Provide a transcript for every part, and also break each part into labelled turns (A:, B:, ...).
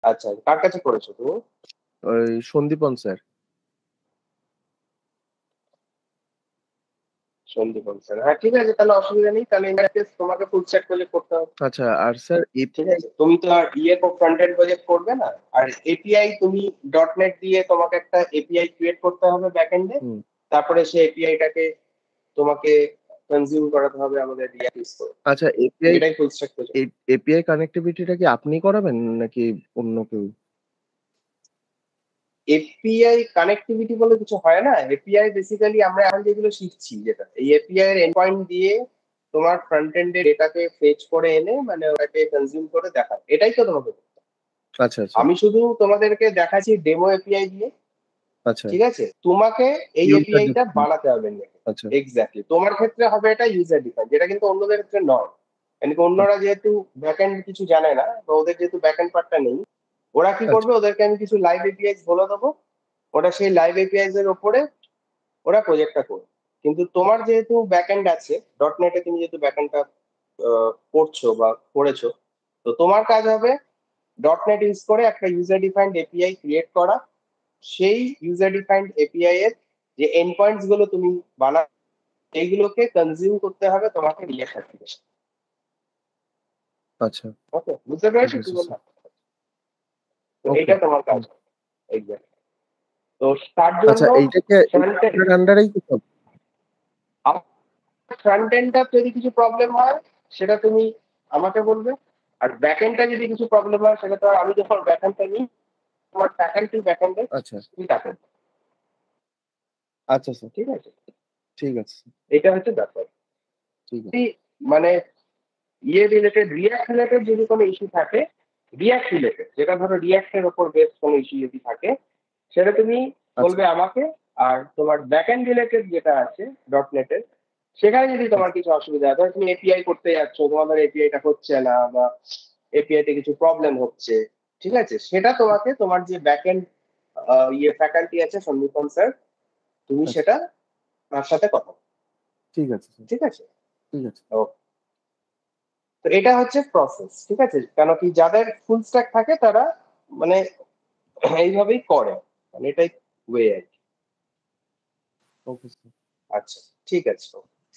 A: আচ্ছা, কার কাছে করেছো তুমি?
B: ওই সন্দীপন স্যার।
A: সন্দীপন স্যার, হ্যাঁ ঠিক আছে, তাহলে অসুবিধা নেই। তাহলে ইন দ্যাট কেস তোমাকে ফুল স্ট্যাক প্রজেক্ট করতে হবে।
B: আচ্ছা, আর স্যার
A: ঠিক আছে, তুমি তো আর ফ্রন্ট এন্ড প্রজেক্ট করবে না। আর এপিআই তুমি ডট নেট দিয়ে তোমাকে একটা এপিআই ক্রিয়েট করতে হবে ব্যাক এন্ডে।
B: হুম,
A: তারপরে সেই এপিআইটাকে তোমাকে কনজিউম করাতে হবে আমাদের রিয়াক্ট ইউজ করে।
B: আচ্ছা এপিআই
A: এটাই ফুল স্ট্যাক প্রজেক্ট।
B: এপিআই কানেক্টিভিটিটা কি আপনি করাবেন নাকি অন্য কেউ?
A: এপিআই কানেক্টিভিটি বলে কিছু হয় না। এপিআই বেসিক্যালি আমরা এখন যেগুলো শিখছি, যেটা এই এপিআই এর এন্ড পয়েন্ট দিয়ে তোমার ফ্রন্ট এন্ডে ডেটাকে ফেচ করে এনে মানে ওটাকে কনজিউম করে দেখা, এটাই তো তোমাকে করতে হবে।
B: আচ্ছা আচ্ছা
A: আমি শুধু তোমাদেরকে দেখাচ্ছি ডেমো এপিআই দিয়ে।
B: আচ্ছা।
A: ঠিক আছে, তোমাকে এই
B: ইউজার
A: এপিআইটা
B: ডিফাইন।
A: বানাতে হবে।
B: আচ্ছা
A: এক্স্যাক্টলি তোমার ক্ষেত্রে হবে এটা ইউজার ডিফাইন, যেটা কিন্তু অন্যদের ক্ষেত্রে নয়। মানে কি, অন্যরা যেহেতু ব্যাকএন্ড কিছু জানে না বা ওদের যেহেতু ব্যাকএন্ড পার্টটা নেই, ওরা কি
B: আচ্ছা
A: করবে, ওদেরকে আমি কিছু লাইভ এপিআইস বলে দেবো, ওরা সেই লাইভ এপিআইস এর উপরে ওরা প্রজেক্টটা করবে। কিন্তু তোমার যেহেতু ব্যাকএন্ড আছে, ডট নেটে তুমি যেহেতু ব্যাকএন্ডটা করছো বা করেছো, তো তোমার কাজ হবে ডট নেট ইউজ করে একটা ইউজার ডিফাইন্ড এপিআই ক্রিয়েট করা। সেই ইউজার ডিফাইন্ড এপিআই এর যে এন্ড পয়েন্টস গুলো তুমি বানা, এইগুলোকে কনজিউম করতে হবে তোমাকে রিঅ্যাক্ট অ্যাপ্লিকেশন।
B: আচ্ছা।
A: ওকে, বুঝতে
B: ঠিক
A: পেরেছো কি
B: আছে স্যার।
A: বললাম? তো
B: ওকে।
A: এইটা তোমার কাজ। এক্স্যাক্টলি। তো তার জন্য
B: আচ্ছা এইটাকে
A: ফ্রন্ট এন্ড,
B: আপনার আন্ডারেই তো সব?
A: ফ্রন্ট এন্ডটা যদি কিছু প্রবলেম হয় সেটা তুমি আমাকে বলবে। আর ব্যাক এন্ডটা যদি কিছু প্রবলেম হয় সেটা তো আর আমি যখন ব্যাক এন্ডটা নিই, তোমার ফ্যাকাল্টি ব্যাক এন্ডে
B: আচ্ছা
A: তুমি তাকে।
B: আচ্ছা স্যার।
A: ঠিক আছে,
B: ঠিক আছে স্যার।
A: এটা হচ্ছে ব্যাপার।
B: ঠিক আছে।
A: যদি মানে রিলেটেড, রিয়াক্ট রিলেটেড যদি কোনো ইস্যু থাকে, রিয়াক্ট রিলেটেড যেটা ধরো রিয়াক্টের ওপর বেস কোনো ইস্যু যদি থাকে, সেটা তুমি
B: আচ্ছা
A: বলবে আমাকে। আর তোমার ব্যাকএন্ড রিলেটেড যেটা আছে ডট নেটের, সেখানে যদি তোমার
B: আচ্ছা
A: কিছু অসুবিধা হয়, ধরো তুমি এপিআই করতে যাচ্ছ, তোমাদের এপিআইটা হচ্ছে না বা এপিআই তে কিছু প্রবলেম হচ্ছে, ঠিক আছে, সেটা তোমাকে তোমার যে ব্যাকএন্ড ফ্যাকাল্টি আছে সন্দীপন স্যার, তুমি
B: আচ্ছা।
A: সেটা তার সাথে কথা বলো।
B: ঠিক আছে স্যার।
A: ঠিক আছে,
B: ঠিক আছে।
A: তো এটা হচ্ছে প্রসেস। ঠিক আছে, কেন কি যাদের ফুল স্ট্যাক থাকে তারা মানে এইভাবেই করে, মানে এটাই ওয়ে আর কি।
B: Okay sir.
A: আচ্ছা, ঠিক আছে।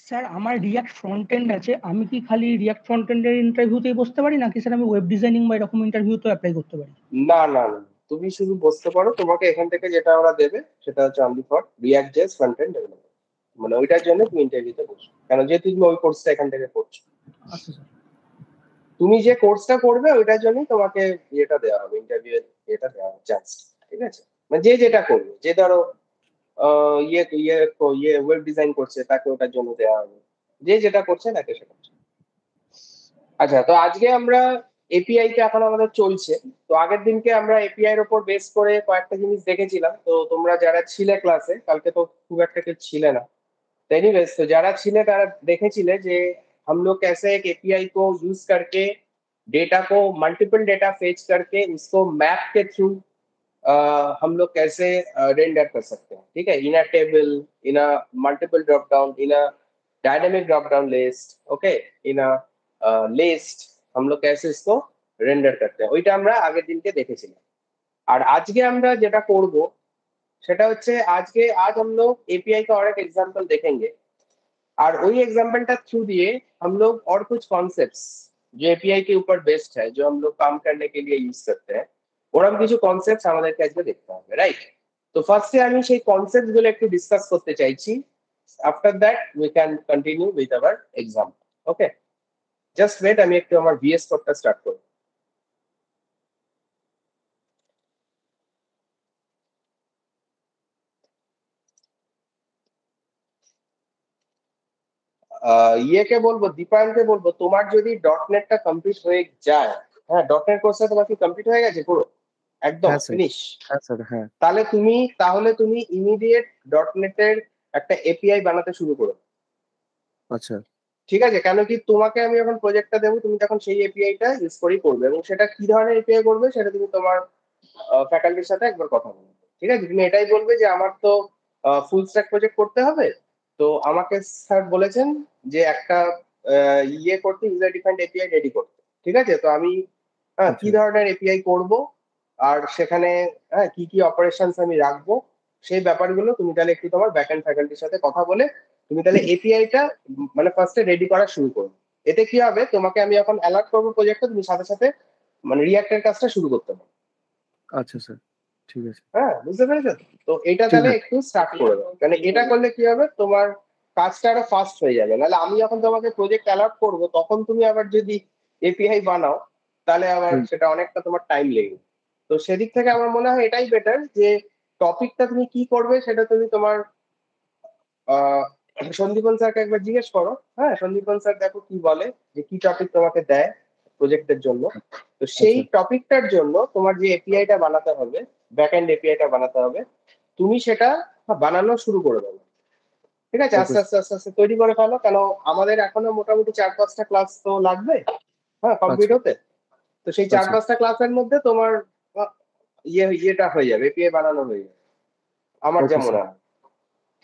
C: স্যার আমার রিয়াক্ট ফ্রন্ট এন্ড আছে, আমি কি খালি রিয়াক্ট ফ্রন্ট এন্ডের ইন্টারভিউতেই বসতে পারি নাকি স্যার আমি ওয়েব ডিজাইনিং বা এরকম ইন্টারভিউতেও অ্যাপ্লাই করতে পারি?
A: না না না, তুমি শুধু বসতে পারো। তোমাকে এখান থেকে যেটা ওরা দেবে সেটা হচ্ছে only for react JS front end development, মানে ওইটার জন্য তুমি ইন্টারভিউতে বসো, কেন যেহেতু তুমি ওই কোর্সটা এখান থেকে করছো।
C: আচ্ছা স্যার।
A: তুমি যে কোর্সটা করবে ওইটার জন্যই তোমাকে ইয়েটা দেওয়া হবে, ইন্টারভিউ এটা দেওয়া হবে, চান্স। ঠিক আছে, মানে যে যেটা করবে, যে ধরো ইয়ে ইয়ে ইয়ে ওয়েব ডিজাইন করছে তাকে ওটার জন্য দেওয়া হবে, যে যেটা করছে তাকে সেটা। আচ্ছা, তো আজকে আমরা এপিআই টা এখন আমাদের চলছে। তো আগের দিনকে আমরা এপিআই এর উপর বেস করে কয়েকটা জিনিস দেখেছিলাম। তো তোমরা যারা ছিলে ক্লাসে, কালকে তো খুব একটা কেউ ছিলে না, तो एनीवेज तो যারা ছিলে তারা দেখেছিলে যে हम लोग कैसे एक एपीआई को यूज करके डेटा को मल्टीपल डेटा फेच करके उसको मैप के थ्रू हम लोग कैसे रेंडर कर सकते हैं। ठीक है, in a table, in a multiple drop down, in a dynamic drop down list, okay, in a list, हम लोग कैसे इसको रेंडर करते हैं, ওইটা আমরা আগের দিনকে দেখেছিলাম। আর আজকে আমরা যেটা করব সেটা হচ্ছে आज हम लोग एपीआई का और एक एग्जांपल देखेंगे। और वही एग्जाम्पलटा थ्रू दिए हम लोग और कुछ कॉन्सेप्ट्स जो एपीआई के ऊपर बेस्ड है, जो हम लोग काम करने के लिए यूज करते हैं, ওরকম কিছু কনসেপ্টস আমাদেরকে আজকে দেখতে হবে, রাইট? তো ফার্স্টে আমি সেই কনসেপ্টস গুলো একটু ডিসকাস করতে চাইছি। After that we can continue with our example. Okay, just wait, আমি একটু আমার ভিএস কোডটা স্টার্ট করি। ইয়েকে বলবো, দীপায়নকে বলবো, তোমার যদি ডট নেটটা কমপ্লিট হয়ে যায়, হ্যাঁ ডট নেট কোর্সটা তোমার কি কমপ্লিট হয়ে গেছে পুরো, একদম
B: হ্যাঁ স্যার।
A: ফিনিশ,
B: হ্যাঁ স্যার। হ্যাঁ।
A: তাহলে তুমি ইমিডিয়েট ডট নেটের একটা এপিআই বানাতে শুরু করো।
B: আচ্ছা
A: ঠিক আছে, কেন কি তোমাকে আমি যখন প্রজেক্টটা দেবো তুমি তখন সেই এপিআইটা ইউজ করেই করবে, এবং সেটা কি ধরনের এপিআই করবে সেটা তুমি তোমার ফ্যাকাল্টির সাথে একবার কথা বলবে। ঠিক আছে, তুমি এটাই বলবে যে আমার তো ফুল স্ট্যাক প্রজেক্ট করতে হবে, তো আমাকে স্যার বলেছেন যে একটা ইয়ে করতে, ইউজার ডিফাইন্ড এপিআই রেডি করতে। ঠিক আছে, তো আমি কি
B: আচ্ছা
A: ধরনের এপিআই করব আর সেখানে হ্যাঁ কি কি অপারেশনস আমি রাখবো সেই ব্যাপারগুলো তুমি তাহলে একটু তোমার ব্যাকএন্ড ফ্যাকাল্টির সাথে কথা বলে তুমি তাহলে এপিআইটা মানে ফার্স্টে রেডি করা শুরু করো। এতে কি হবে, তোমাকে আমি যখন অ্যালার্ট করবো প্রজেক্টটা, তুমি সাথে সাথে মানে রিয়াক্টের কাজটা শুরু করতে পারো।
B: আচ্ছা স্যার, ঠিক আছে।
A: হ্যাঁ, বুঝতে পেরেছো? তো এটা
B: ঠিক
A: তাহলে
B: আছে।
A: একটু স্টার্ট করে দাও, কারণ এটা করলে কি হবে, তোমার কাজটা আরো ফাস্ট হয়ে যাবে। নাহলে আমি যখন তোমাকে প্রজেক্ট অ্যালার্ট করবো তখন তুমি আবার যদি এপিআই বানাও তাহলে আবার
B: হুম,
A: সেটা অনেকটা তোমার টাইম লেগে যাবে। তো সেদিক থেকে আমার মনে হয় এটাই বেটার যে টপিকটা তুমি কি করবে সেটা তুমি তোমার আহ সন্দীপন স্যারকে একবার জিজ্ঞেস করো। হ্যাঁ, সন্দীপন স্যার দেখো কি বলে, যে কি টপিক তোমাকে দেয় প্রজেক্টের জন্য। তো সেই
B: আচ্ছা
A: টপিকটার জন্য তোমার যে এপিআইটা বানাতে হবে, ব্যাকএন্ড এপিআইটা বানাতে হবে, তুমি সেটা বানানো শুরু করে দেবে। ঠিক আছে,
B: ওকে
A: আস্তে আস্তে আস্তে আস্তে তৈরি করে ফেলো, কেন আমাদের এখনো মোটামুটি 4-5টা ক্লাস তো লাগবে হ্যাঁ কমপ্লিট
B: আচ্ছা
A: হতে। তো সেই চার
B: আচ্ছা
A: পাঁচটা ক্লাসের মধ্যে তোমার ইয়েটা হয়ে যাবে, এপিআই বানানো হয়ে যাবে আমার যা
B: ওকে
A: মনে
B: স্যার।
A: হয়।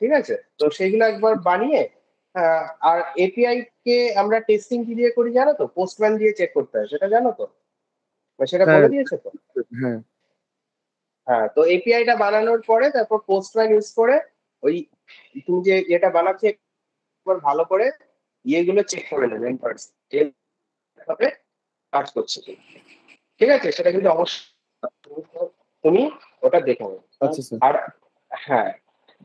A: ঠিক আছে, তো সেইগুলো একবার বানিয়ে আর এপিআই কে আমরা টেস্টিং কি দিয়ে করি জানো তো? পোস্টম্যান দিয়ে চেক করতে হয়, সেটা জানো তো? বা সেটা
B: হ্যাঁ
A: বলে দিয়েছে তো?
B: হ্যাঁ
A: হ্যাঁ, তো এপিআইটা বানানোর পরে তারপর পোস্টম্যান ইউজ করে ওই তুমি যে এটা বানাচ্ছো একবার ভালো করে ইয়েগুলো চেক করে নেবেন ফার্স্ট, যেভাবে কাজ করছে কি। ঠিক আছে, সেটা কিন্তু অবশ্যই তুমি ওটা দেখে নেবে।
B: আচ্ছা স্যার,
A: আর হ্যাঁ,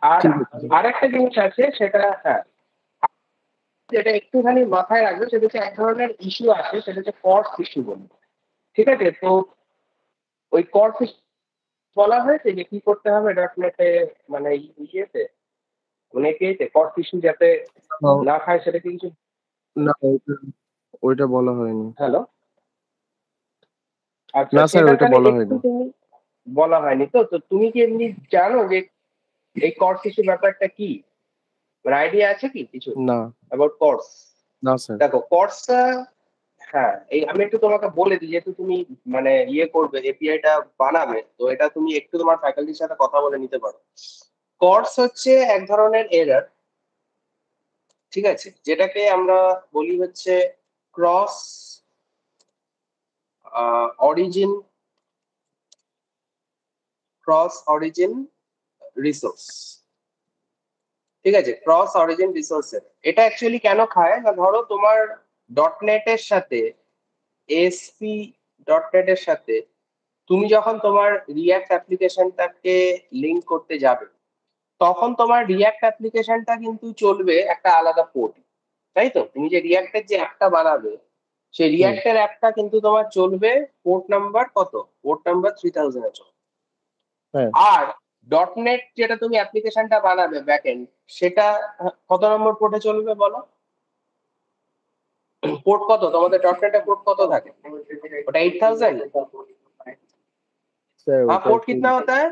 A: আর
B: ঠিক আছে স্যার।
A: আর একটা জিনিস আছে সেটা হ্যাঁ যেটা একটুখানি মাথায় রাখবে, সেটা হচ্ছে এক ধরনের ইস্যু আছে, সেটা হচ্ছে কস্ট ইস্যু বলে। ঠিক আছে, তো ওই কস্ট ইস্যু বলা হয়েছে যে কি করতে হবে ডটনেটে, মানে ইয়েতে মানে এতে কস্ট ইস্যু যাতে
B: না
A: না খায় সেটা কি কিছু?
B: না, ওইটা ওইটা বলা হয়নি।
A: হ্যালো, আচ্ছা
B: না স্যার,
A: সেটা
B: ওইটা
A: তাহলে
B: বলা
A: একটু
B: হয়নি।
A: তুমি বলা হয়নি তো? তো তুমি কি এমনি জানো যে এই কস্ট ইস্যু ব্যাপারটা কি, মানে আইডিয়া আছে কি কিছু
B: না
A: অ্যাবাউট কর্স?
B: না স্যার।
A: দেখো কর্সটা, হ্যাঁ এই আমি একটু তোমাকে বলে দিই, যেহেতু তুমি মানে ইয়ে করবে এপিআইটা বানাবে, তো এটা তুমি একটু তোমার ফ্যাকাল্টির সাথে কথা বলে নিতে পারো। কর্স হচ্ছে এক ধরনের এরর, ঠিক আছে, যেটাকে আমরা বলি হচ্ছে cross origin, cross origin resource. ঠিক আছে, ক্রস অরিজিন রিসোর্সের এটা অ্যাকচুয়ালি কেন খায় না, ধরো তোমার ডটনেট এর সাথে এসপি ডটনেট এর সাথে তুমি যখন তোমার রিয়াক্ট অ্যাপ্লিকেশনটাকে লিংক করতে যাবে, তখন তোমার রিয়াক্ট অ্যাপ্লিকেশনটা কিন্তু চলবে একটা আলাদা পোর্ট। তাই তো, তুমি যে রিয়াক্টের যে অ্যাপটা বানাবে সেই
B: হুম,
A: রিয়াক্টের অ্যাপটা কিন্তু তোমার চলবে পোর্ট নাম্বার কত, পোর্ট নাম্বার 3000 এ চলবে।
B: হ্যাঁ
A: আর ডটনেট যেটা তুমি অ্যাপ্লিকেশনটা বানাবে ব্যাকএন্ড, সেটা কত নম্বর পোর্টে চলবে বলো? পোর্ট কত তোমাদের ডটনেটের পোর্ট কত থাকে? ওটা 8000।
B: স্যার,
A: हाँ,
B: ওটা
A: पोर्ट
B: একটু
A: कितना होता है?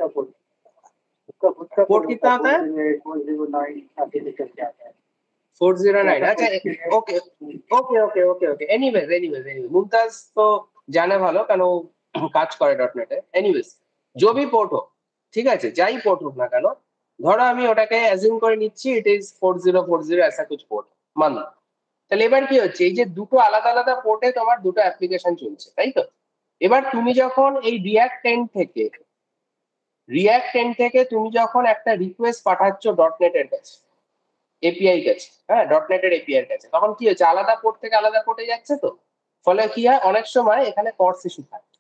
A: पोर्ट कितना होता है? 409। अच्छा, okay okay okay okay okay, anyways anyways anyways Mumtaz तो জানে ভালো কেন ও কাজ করে ডটনেটে। এনিওয়েজ जो
B: আচ্ছা
A: भी পোর্ট হোক, ঠিক আছে, যাই পোর্ট হোক না কেন, ধরো আমি ওটাকে অ্যাজিউম করে নিচ্ছি ইট ইজ 4040 ऐसा कुछ পোর্ট মানলাম। তাহলে এবার কি হচ্ছে, এই যে দুটো আলাদা আলাদা পোর্টে তোমার দুটো অ্যাপ্লিকেশন চলছে, তাই তো? এবার তুমি যখন এই রিয়াক্ট 10 থেকে তুমি যখন একটা রিকোয়েস্ট পাঠাচ্ছ ডটনেটের কাছে, এপিআই কাছে, হ্যাঁ ডটনেটের এপিআই কাছে, তখন কি হচ্ছে, আলাদা পোর্ট থেকে আলাদা পোর্টে যাচ্ছে তো। ফলে কি হয়, অনেক সময় এখানে কর্স ইস্যু থাকে।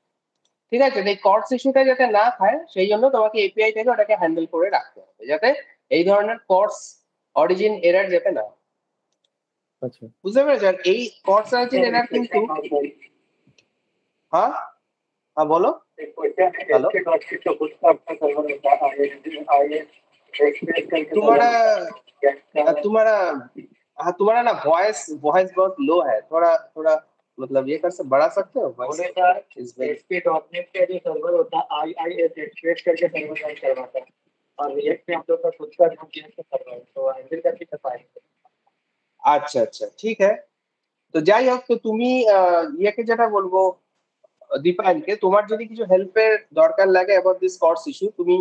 A: ঠিক আছে, এই কর্স ইস্যুটা যাতে না খায় সেই জন্য তোমাকে এপিআই থেকে ওটাকে হ্যান্ডেল করে রাখতে হবে, যাতে এই ধরনের কর্স অরিজিন এরর যাতে না হয়।
B: আচ্ছা
A: বুঝতে পেরেছো? আর এই কর্স অরিজিন এরর কিন্তু হ্যাঁ হ্যাঁ বলো। হ্যালো, तुम्हारा तुम्हारा हाँ तुम्हारा ना वॉइस वॉइस बहुत लो है, थोड़ा थोड़ा मतलब ये कर बढ़ा सकते हो वॉइस इस पे?
D: ASP.NET का जो सर्वर होता है IIS एक्सप्रेस करके सर्वर रन करवाता है और रिएक्ट में हम लोग का खुद का Node.js का सर्वर है तो हैंडल करके कर पाएंगे।
A: আচ্ছা আচ্ছা, ঠিক আছে। তো যাই হোক, তো তুমি ইয়েকে যেটা বলবো, দীপায়নকে, তোমার যদি কিছু হেল্পের দরকার লাগে অ্যাবাউট দিস কোর্স ইস্যু, তুমি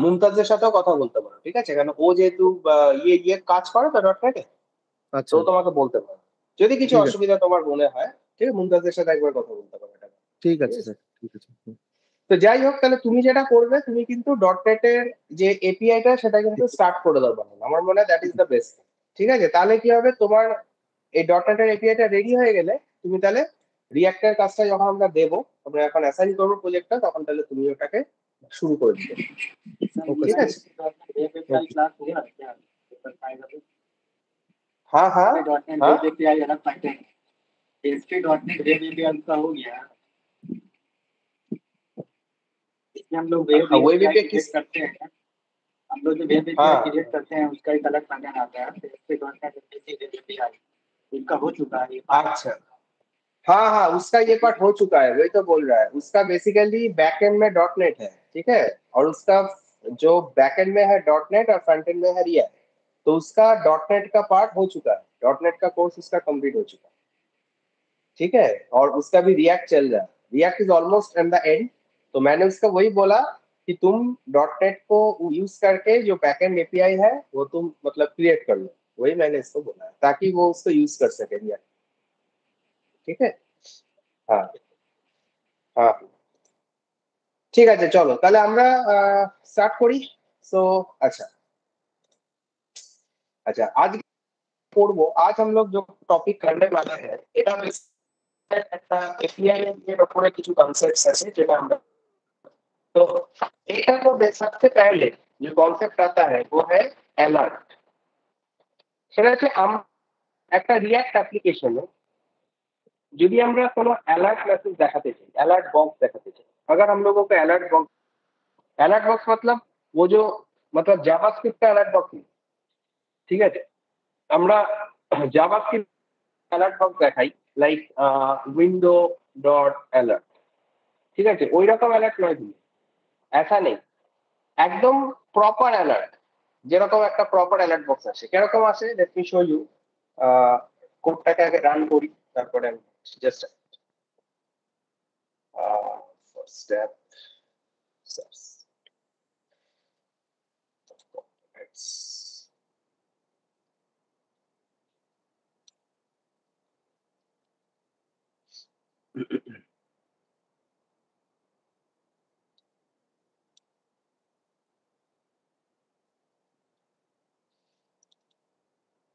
A: মুমতাজের সাথেও কথা বলতে পারো। ঠিক আছে, কারণ ও যেহেতু ইয়ে কাজ করে তো ডটনেটে, তো
B: আচ্ছা,
A: ও তোমাকে বলতে পারে যদি কিছু
B: ঠিক আছে
A: অসুবিধা তোমার মনে হয়। ঠিক আছে, মুমতাজের সাথে একবার কথা বলতে পারো এটা।
B: ঠিক
A: ঠিক
B: আছে
A: আছে,
B: স্যার, ঠিক আছে। হুম।
A: তো যাই হোক, তাহলে তুমি যেটা করবে, তুমি কিন্তু ডট নেটের যে এপিআইটা সেটা কিন্তু স্টার্ট করে দাও বানানো। আমার মনে হয় দ্যাট ইজ দ্য বেস্ট। ঠিক আছে, তাহলে কি হবে, তোমার এই ডট নেটের এপিআইটা রেডি হয়ে গেলে তুমি তাহলে রিয়াক্টের কাজটা যখন আমরা দেবো, আমরা এখন অ্যাসাইন করবো প্রজেক্টটা, তখন তাহলে তুমি ওটাকে শুরু করে দিবে। ঠিক আছে,
D: क्लास हुआ क्या पेपर फाइल अभी
A: हाँ हाँ
D: डॉट नेट
A: हाँ,
D: वेब एपीआई अलग पाते हैं SP dot net web API का हो गया इसमें हम लोग वेब
A: हाँ वही भी
D: एपीआई
A: किस,
D: क्रिएट करते हैं हम लोग जो वेब एपीआई
A: हाँ
D: क्रिएट करते हैं उसका एक अलग पैटर्न आता है SP dot net web API उसका हो चुका है ये
A: अच्छा, हाँ हाँ, उसका ये पार्ट हो चुका है, वही तो बोल रहा है। उसका बेसिकली बैकएंड में डॉट नेट है, ठीक है, और उसका जो बैकएंड में है डॉट नेट और फ्रंट एंड में है रिएक्ट, तो उसका डॉट नेट का पार्ट हो चुका है, डॉट नेट का कोर्स उसका कंप्लीट हो चुका है। ठीक है, और उसका भी रिएक्ट चल रहा है, react is almost at the end. तो मैंने उसका वही बोला कि तुम डॉट नेट को यूज करके जो बैकएंड एपीआई है वो तुम मतलब क्रिएट कर लो, वही मैंने इसको बोला है, ताकि वो उसको यूज कर सके रिएक्ट। ठीक है, हाँ हाँ, ঠিক আছে, চলো তাহলে আমরা স্টার্ট করি। সো अच्छा अच्छा, आज পড়বো, आज हम लोग जो टॉपिक करने वाला है এটা একটা এপিআই এর উপরে কিছু কনসেপ্টস আছে যেটা আমরা, तो এটা तो सबसे पहले जो कॉन्सेप्ट आता है वो है अलर्ट। সেটা হচ্ছে একটা রিঅ্যাক্ট অ্যাপ্লিকেশনে যদি আমরা কোনো अलर्ट मैसेज দেখাতে চাই, अलर्ट बॉक्स দেখাতে চাই, अगर हम लोगों को अलर्ट बॉक्स मतलब वो जो मतलब जावास्क्रिप्ट का अलर्ट बॉक्स, ঠিক আছে, আমরা জাভাস্ক্রিপ্ট অ্যালার্ট বক্স দেখাই, লাইক উইন্ডো ডট অ্যালার্ট, ঠিক আছে, ওই রকম অ্যালার্ট নয় তুমি, ऐसा নেই, একদম প্রপার অ্যালার্ট, যেরকম একটা প্রপার অ্যালার্ট বক্স আসে। কিরকম আসে, লেট মি শো ইউ। কোডটাকে আগে রান করি, তারপরে জাস্ট ফার্স্ট স্টেপ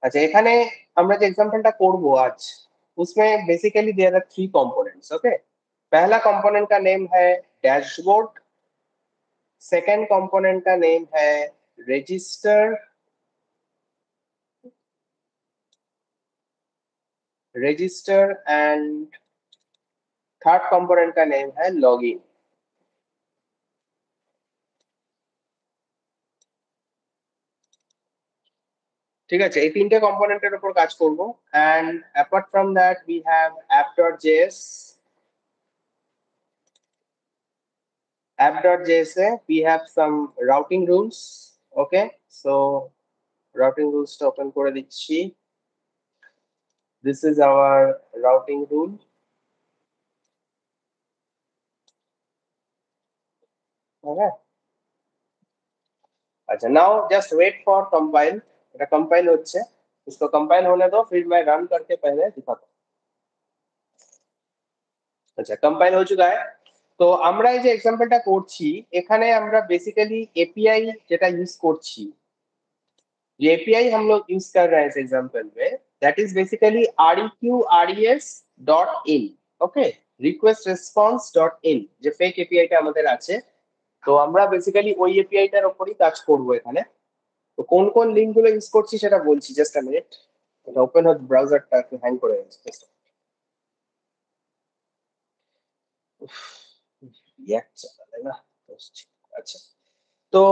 A: अच्छा, এখানে আমরা যে एग्जांपलটা করব आज, उसमें basically there are 3 components. Okay, पहला कंपोनेंट का नेम है डैशबोर्ड, सेकंड कंपोनेंट का नेम है रजिस्टर एंड थर्ड कंपोनेंट का नेम है लॉगिन। ঠিক আছে, এই তিনটে কম্পোনেন্টের উপর কাজ করব। And apart from that we have app.js এ we have some routing rules. Okay, so routing rules টা ওপেন করে দিচ্ছি। This is our routing rule. Okay, अच्छा, now just wait for compile। এটা कंपाइल হচ্ছে, इसको कंपाइल होने दो, फिर मैं रन करके पहले दिखाता हूँ। আচ্ছা, कंपाइल हो चुका है। তো আমরা এই যে एग्जांपलটা করছি, এখানে আমরা বেসিক্যালি एपीआई যেটা ইউজ করছি, যে एपीआई हम लोग यूज कर रहे हैं इस एग्जांपल में, that is basically reqres.in। Okay, request response যে ফেক এপিআইটা আমাদের আছে, তো আমরা বেসিক্যালি ওই এপিআইটার উপরই কাজ করব এখানে। তো কোন কোন লিংক গুলো ইউজ করছি সেটা বলছি, জাস্ট আ মিনিট। এটা ওপেন হোক, ব্রাউজারটা একটু হ্যাং করে যাচ্ছে। রিঅ্যাক্ট চালালে না, আচ্ছা। তো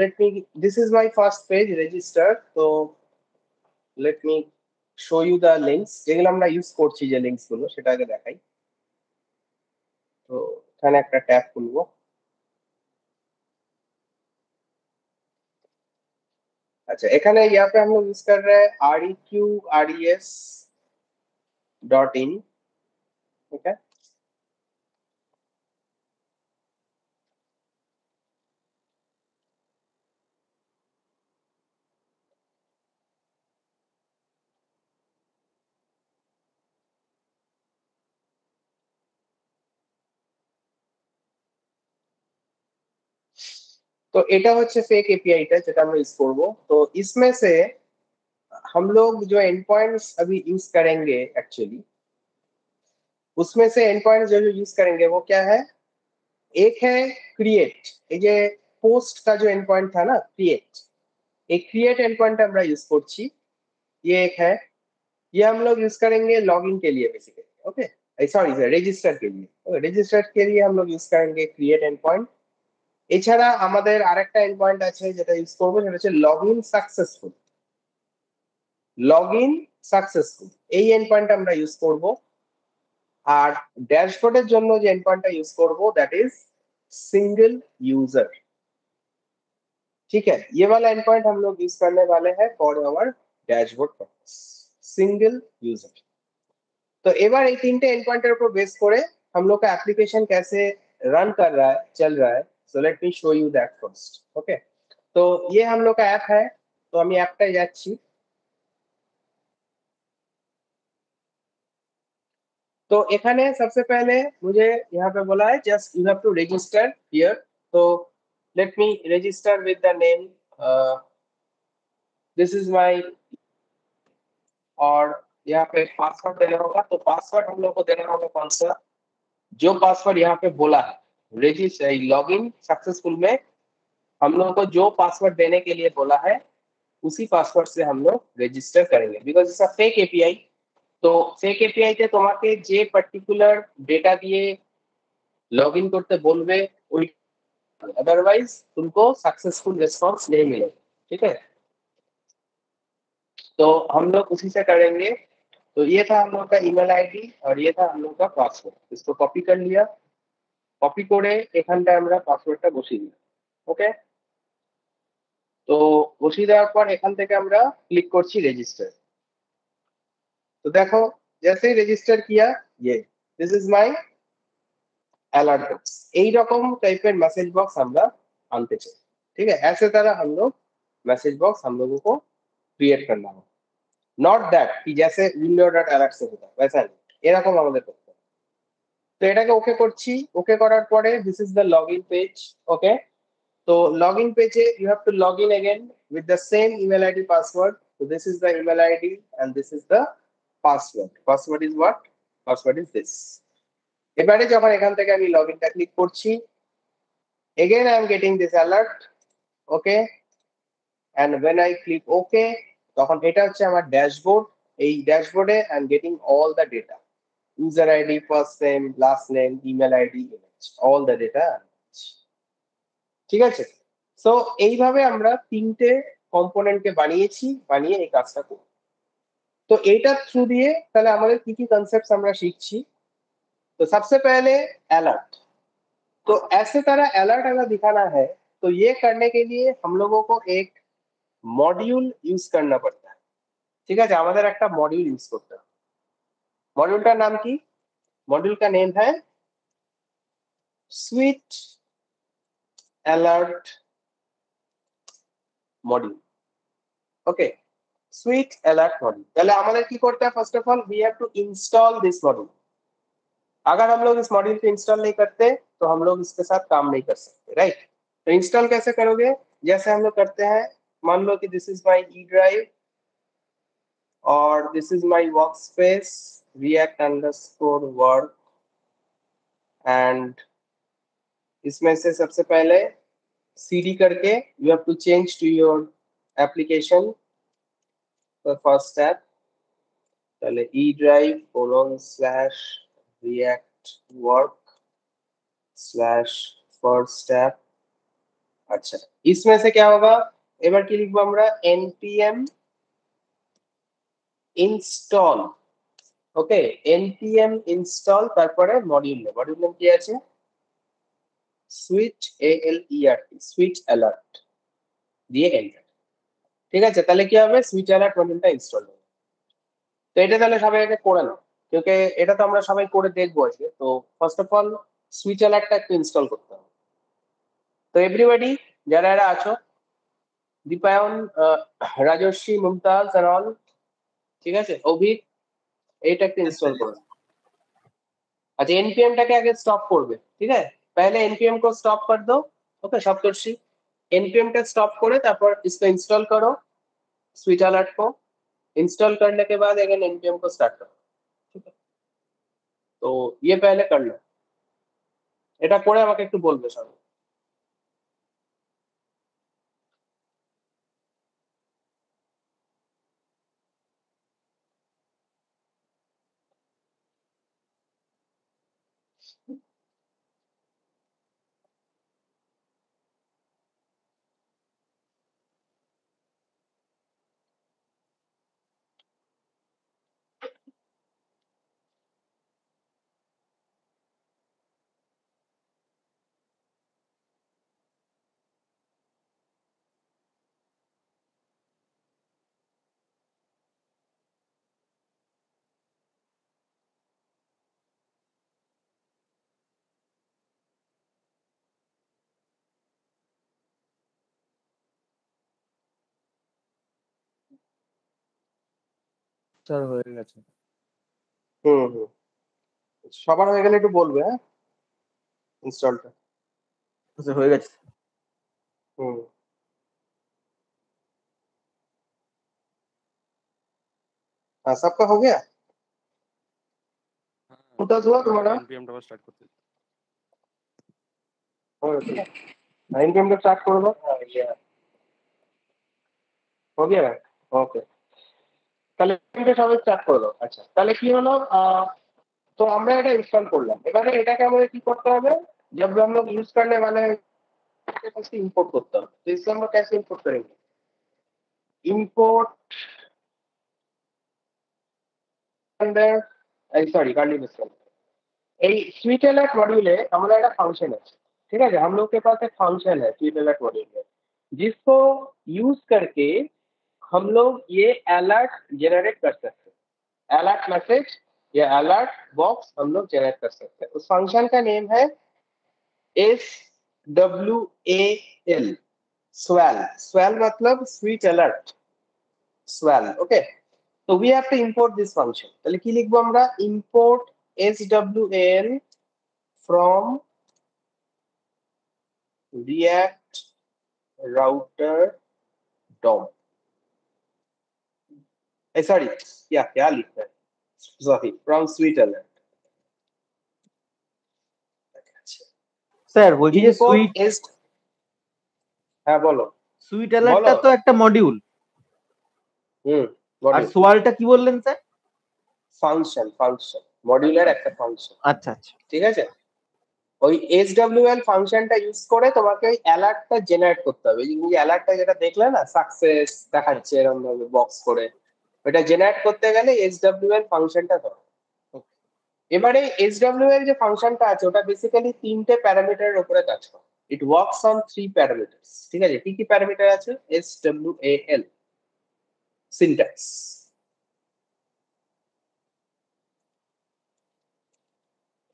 A: let me, this is my first page register, তো let me show you the links যেগুলো আমরা ইউজ করছি, যে লিংকস গুলো সেটা আগে দেখাই। তো এখানে একটা ট্যাব খুলবো। अच्छा, এখানে यहाँ पे हम लोग यूज कर रहे हैं reqres.in। ठीक है, तो এটা হচ্ছে फेक एपीआई টা যেটা আমরা ইউজ করব। तो इसमें से हम लोग जो एंड पॉइंट्स अभी यूज करेंगे एक्चुअली, उसमें से एंड पॉइंट्स जो यूज करेंगे वो क्या है, एक है क्रिएट, ये पोस्ट का जो एंड पॉइंट था ना क्रिएट, एक क्रिएट एंड पॉइंट আমরা यूज করছি, ये एक है। ये हम लोग यूज करेंगे लॉगिन के लिए बेसिकली, ओके सॉरी रजिस्टर के लिए, रजिस्टर के लिए हम लोग यूज करेंगे क्रिएट एंड पॉइंट। এছাড়া আমাদের আরেকটা এন্ড পয়েন্ট আছে যেটা ইউজ করব, সেটা হচ্ছে লগইন সাকসেসফুল, লগইন সাকসেসফুল এই এন্ড পয়েন্ট আমরা ইউজ করব। আর ড্যাশবোর্ডের জন্য যে এন্ড পয়েন্টটা ইউজ করব दैट इज सिंगल यूजर, ठीक है। ये वाला एंड पॉइंट हम लोग यूज करने वाले हैं for our dashboard purpose, single user. तो এবার এই তিনটে एंड पॉइंटेर ऊपर बेस করে हम लोग का एप्लीकेशन कैसे रन कर रहा है, चल रहा है। सो let me show you that first, okay. तो ये हम लोग का ऐप है, तो আমি অ্যাপটায় যাচ্ছি। तो এখানে सबसे पहले मुझे यहाँ पे बोला है just you have to register here. तो let me register with the name, this is my, और यहाँ पे पासवर्ड देना होगा। तो पासवर्ड हम लोग को देना होगा कौन सा, जो पासवर्ड यहाँ पे बोला है रजिस्टर लॉगिन सक्सेसफुल में, हम लोगों को जो पासवर्ड देने के लिए बोला है उसी पासवर्ड से हम लोग रजिस्टर करेंगे, because it's a fake API. तो फेक एपीआई তে তোমাকে যে পার্টিকুলার ডেটা দিয়ে লগইন করতে বলবে ওই, अदरवाइज तुमको सक्सेसफुल रिस्पांस नहीं मिलेगा, ठीक है। तो हम लोग उसी से करेंगे। तो ये था हम लोग का ईमेल आईडी और ये था हम लोग का पासवर्ड, इसको कॉपी कर लिया, कॉपी করে এখানটায় আমরা পাসওয়ার্ডটা বসিয়ে দিই, ওকে। তো বসিয়ে দেওয়ার পর এখান থেকে আমরা ক্লিক করছি রেজিস্টার। तो देखो जैसे ही रजिस्टर किया, ये this is my alert box, এই রকম টাইপের मैसेज बॉक्स আমরা আনতে চাই, ठीक है। ऐसे तरह हम लोग मैसेज बॉक्स हम लोगों को क्रिएट करना होगा, नॉट दैट कि जैसे विंडो डॉट अलर्ट से होता है वैसा नहीं, এরকম আমাদের করতে হবে। তো এটাকে ওকে করছি, ওকে করার পরে this is the login page, okay. তো লগইন পেজে you have to log in again with the same email ID password. তো this is the email ID and this is the password. Password is what, password is this. এবারে যখন এখান থেকে আমি লগইনটা click করছি, again I am getting this alert, okay, and when I click okay, তখন এটা হচ্ছে আমার ড্যাশবোর্ড। এই ড্যাশবোর্ডে I am getting all the data, user ID, first name, last name, email ID, image, all the data, ঠিক আছে। So এইভাবে আমরা তিনটে কম্পোনেন্টকে বানিয়েছি, বানিয়ে এই কাজটা করব। তো এইটা থ্রু দিয়ে তাহলে আমাদের কি কি কনসেপ্টস আমরা শিখছি। तो सबसे पहले अलर्ट, तो ऐसे तरह अलर्ट अगर दिखाना है तो ये करने के लिए हम लोगों को एक मॉड्यूल यूज करना पड़ता है, ठीक है। আমাদের একটা মডিউল ইউজ করতে হবে। মডিউলটার নাম কি, মডিউল का नेम है switch alert module, okay, switch alert module. তাহলে আমাদের কি করতে হবে, first of all we have to install this module. अगर हम लोग इस मॉड्यूल को इंस्टॉल नहीं करते तो हम लोग इसके साथ काम नहीं कर सकते, राइट। तो इंस्टॉल कैसे करोगे, जैसे हम लोग करते हैं, मान लो कि this is my E drive और this is my workspace react_work, and इसमें से सबसे पहले cd करके you have to change to your application. तो फर्स्ट स्टेप पहले ई ड्राइव react_work/first step। अच्छा, इसमें से क्या होगा, এবার কি লিখবো আমরা, npm install, ওকে, npm install, তারপরে মডিউল নেম, মডিউল নেম কি আছে, সুইচ alert, সুইচ অ্যালার্ট দিয়ে এন্টার, ঠিক আছে। তাহলে কি হবে, সুইচ অ্যালার্ট মডিউলটা ইনস্টল হবে। তো এটা তাহলে সবাই আগে করে নাও, क्योंकि এটা তো আমরা সবাই করে দেখবো আজকে। তো ফার্স্ট অফ অল সুইচ অ্যালার্টটা একটু ইনস্টল করতে হবে। তো এভরিবডি যারা যারা আছো, দীপায়ন, রাজস্বী, মুমতাজ আর অল, ঠিক আছে, অভিক, এইটা একটু ইনস্টল করো। अच्छा, एनपीएम টাকে আগে স্টপ করবে, ঠিক আছে। पहले एनपीएम को स्टॉप कर दो, ओके सप्तर्षि। npm टा स्टॉप करे तापर इसको इंस्टॉल करो स्विच अलर्ट को इंस्टॉल करने के बाद अगेन npm को स्टार्ट करो ठीक है तो ये पहले कर लो এটা করে আমাকে একটু বলবে সবাই
B: স্যার হয়ে গেছে।
A: হুম হুম সবার হয়ে গেলে একটু বলবে হ্যাঁ इंस्टॉलটা
E: স্যার হয়ে গেছে।
A: হুম हाँ सबका हो गया उतना हुआ तुम्हारा
B: npm টা স্টার্ট করতে
A: npm টা स्टार्ट कर दो हो गया ओके তাহলে npm টা সবাই স্টার্ট করে দাও আচ্ছা তাহলে কি হলো तो আমরা এটা ইনস্টল করলাম এবারে এটাকে আমাদের কি করতে হবে जब हम लोग यूज करने वाले हैं कैसे इंपोर्ट करते हैं तो इसको हम लोग कैसे इंपोर्ट करेंगे इंपोर्ट अंडर सॉरी कंडीशन এই সুইট अलर्ट मॉड्यूल है हमारा एक फंक्शन है ठीक है हम लोग के पास एक फंक्शन है स्वीट अलर्ट मॉड्यूल में जिसको यूज करके हम लोग ये अलर्ट जनरेट कर सकते हैं अलर्ट मैसेज या अलर्ट बॉक्स हम लोग जनरेट कर सकते हैं उस फंक्शन का नेम है SWAL swal swal मतलब sweet alert swal okay so we have to import this function তাহলে কি লিখবো আমরা import SWAL from react router DOM sorry क्या लिखना है sorry from sweet alert
E: sir বলছি যে সুইট
A: হ্যাঁ বলো
E: সুইট অ্যালার্টটা তো একটা মডিউল আর সোয়ালটা কি বললেন স্যার
A: ফাংশন মডিউলের একটা ফাংশন
E: আচ্ছা আচ্ছা
A: ঠিক আছে ওই SWL ফাংশনটা ইউজ করে তোমাকে ওই অ্যালার্টটা জেনারেট করতে হবে এই অ্যালার্টটা যেটা দেখলে না সাকসেস দেখাচ্ছে এরকম ভাবে বক্স করে ওটা জেনারেট করতে গেলে SWL ফাংশনটা দাও এবারে SWL যে ফাংশনটা আছে ওটা বেসিক্যালি তিনটে প্যারামিটারের উপরে কাজ করে ইট ওয়ার্কস অন 3 প্যারামিটারস ঠিক আছে কি কি প্যারামিটার আছে SWAL syntax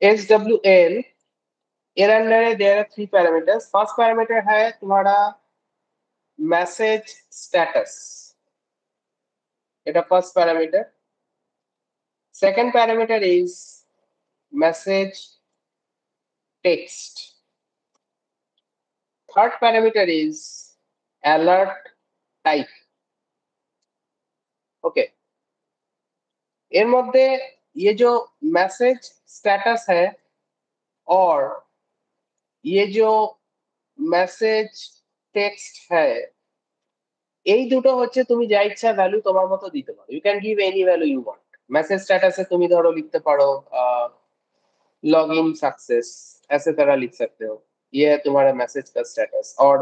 A: SWL here under there are 3 parameters first parameter है तुम्हारा मैसेज स्टेटस এটা first parameter second parameter is message text third parameter is alert type okay এর মধ্যে ये जो मैसेज स्टेटस है और ये जो मैसेज टेक्स्ट है এই দুটো হচ্ছে তুমি যা ইচ্ছা ভ্যালু তোমার মতো দিতে পারো you can give any value you want message status তুমি ধরো লিখতে পারো लॉगिन सक्सेस ऐसे तरह लिख सकते हो ये है तुम्हारा मैसेज का स्टेटस और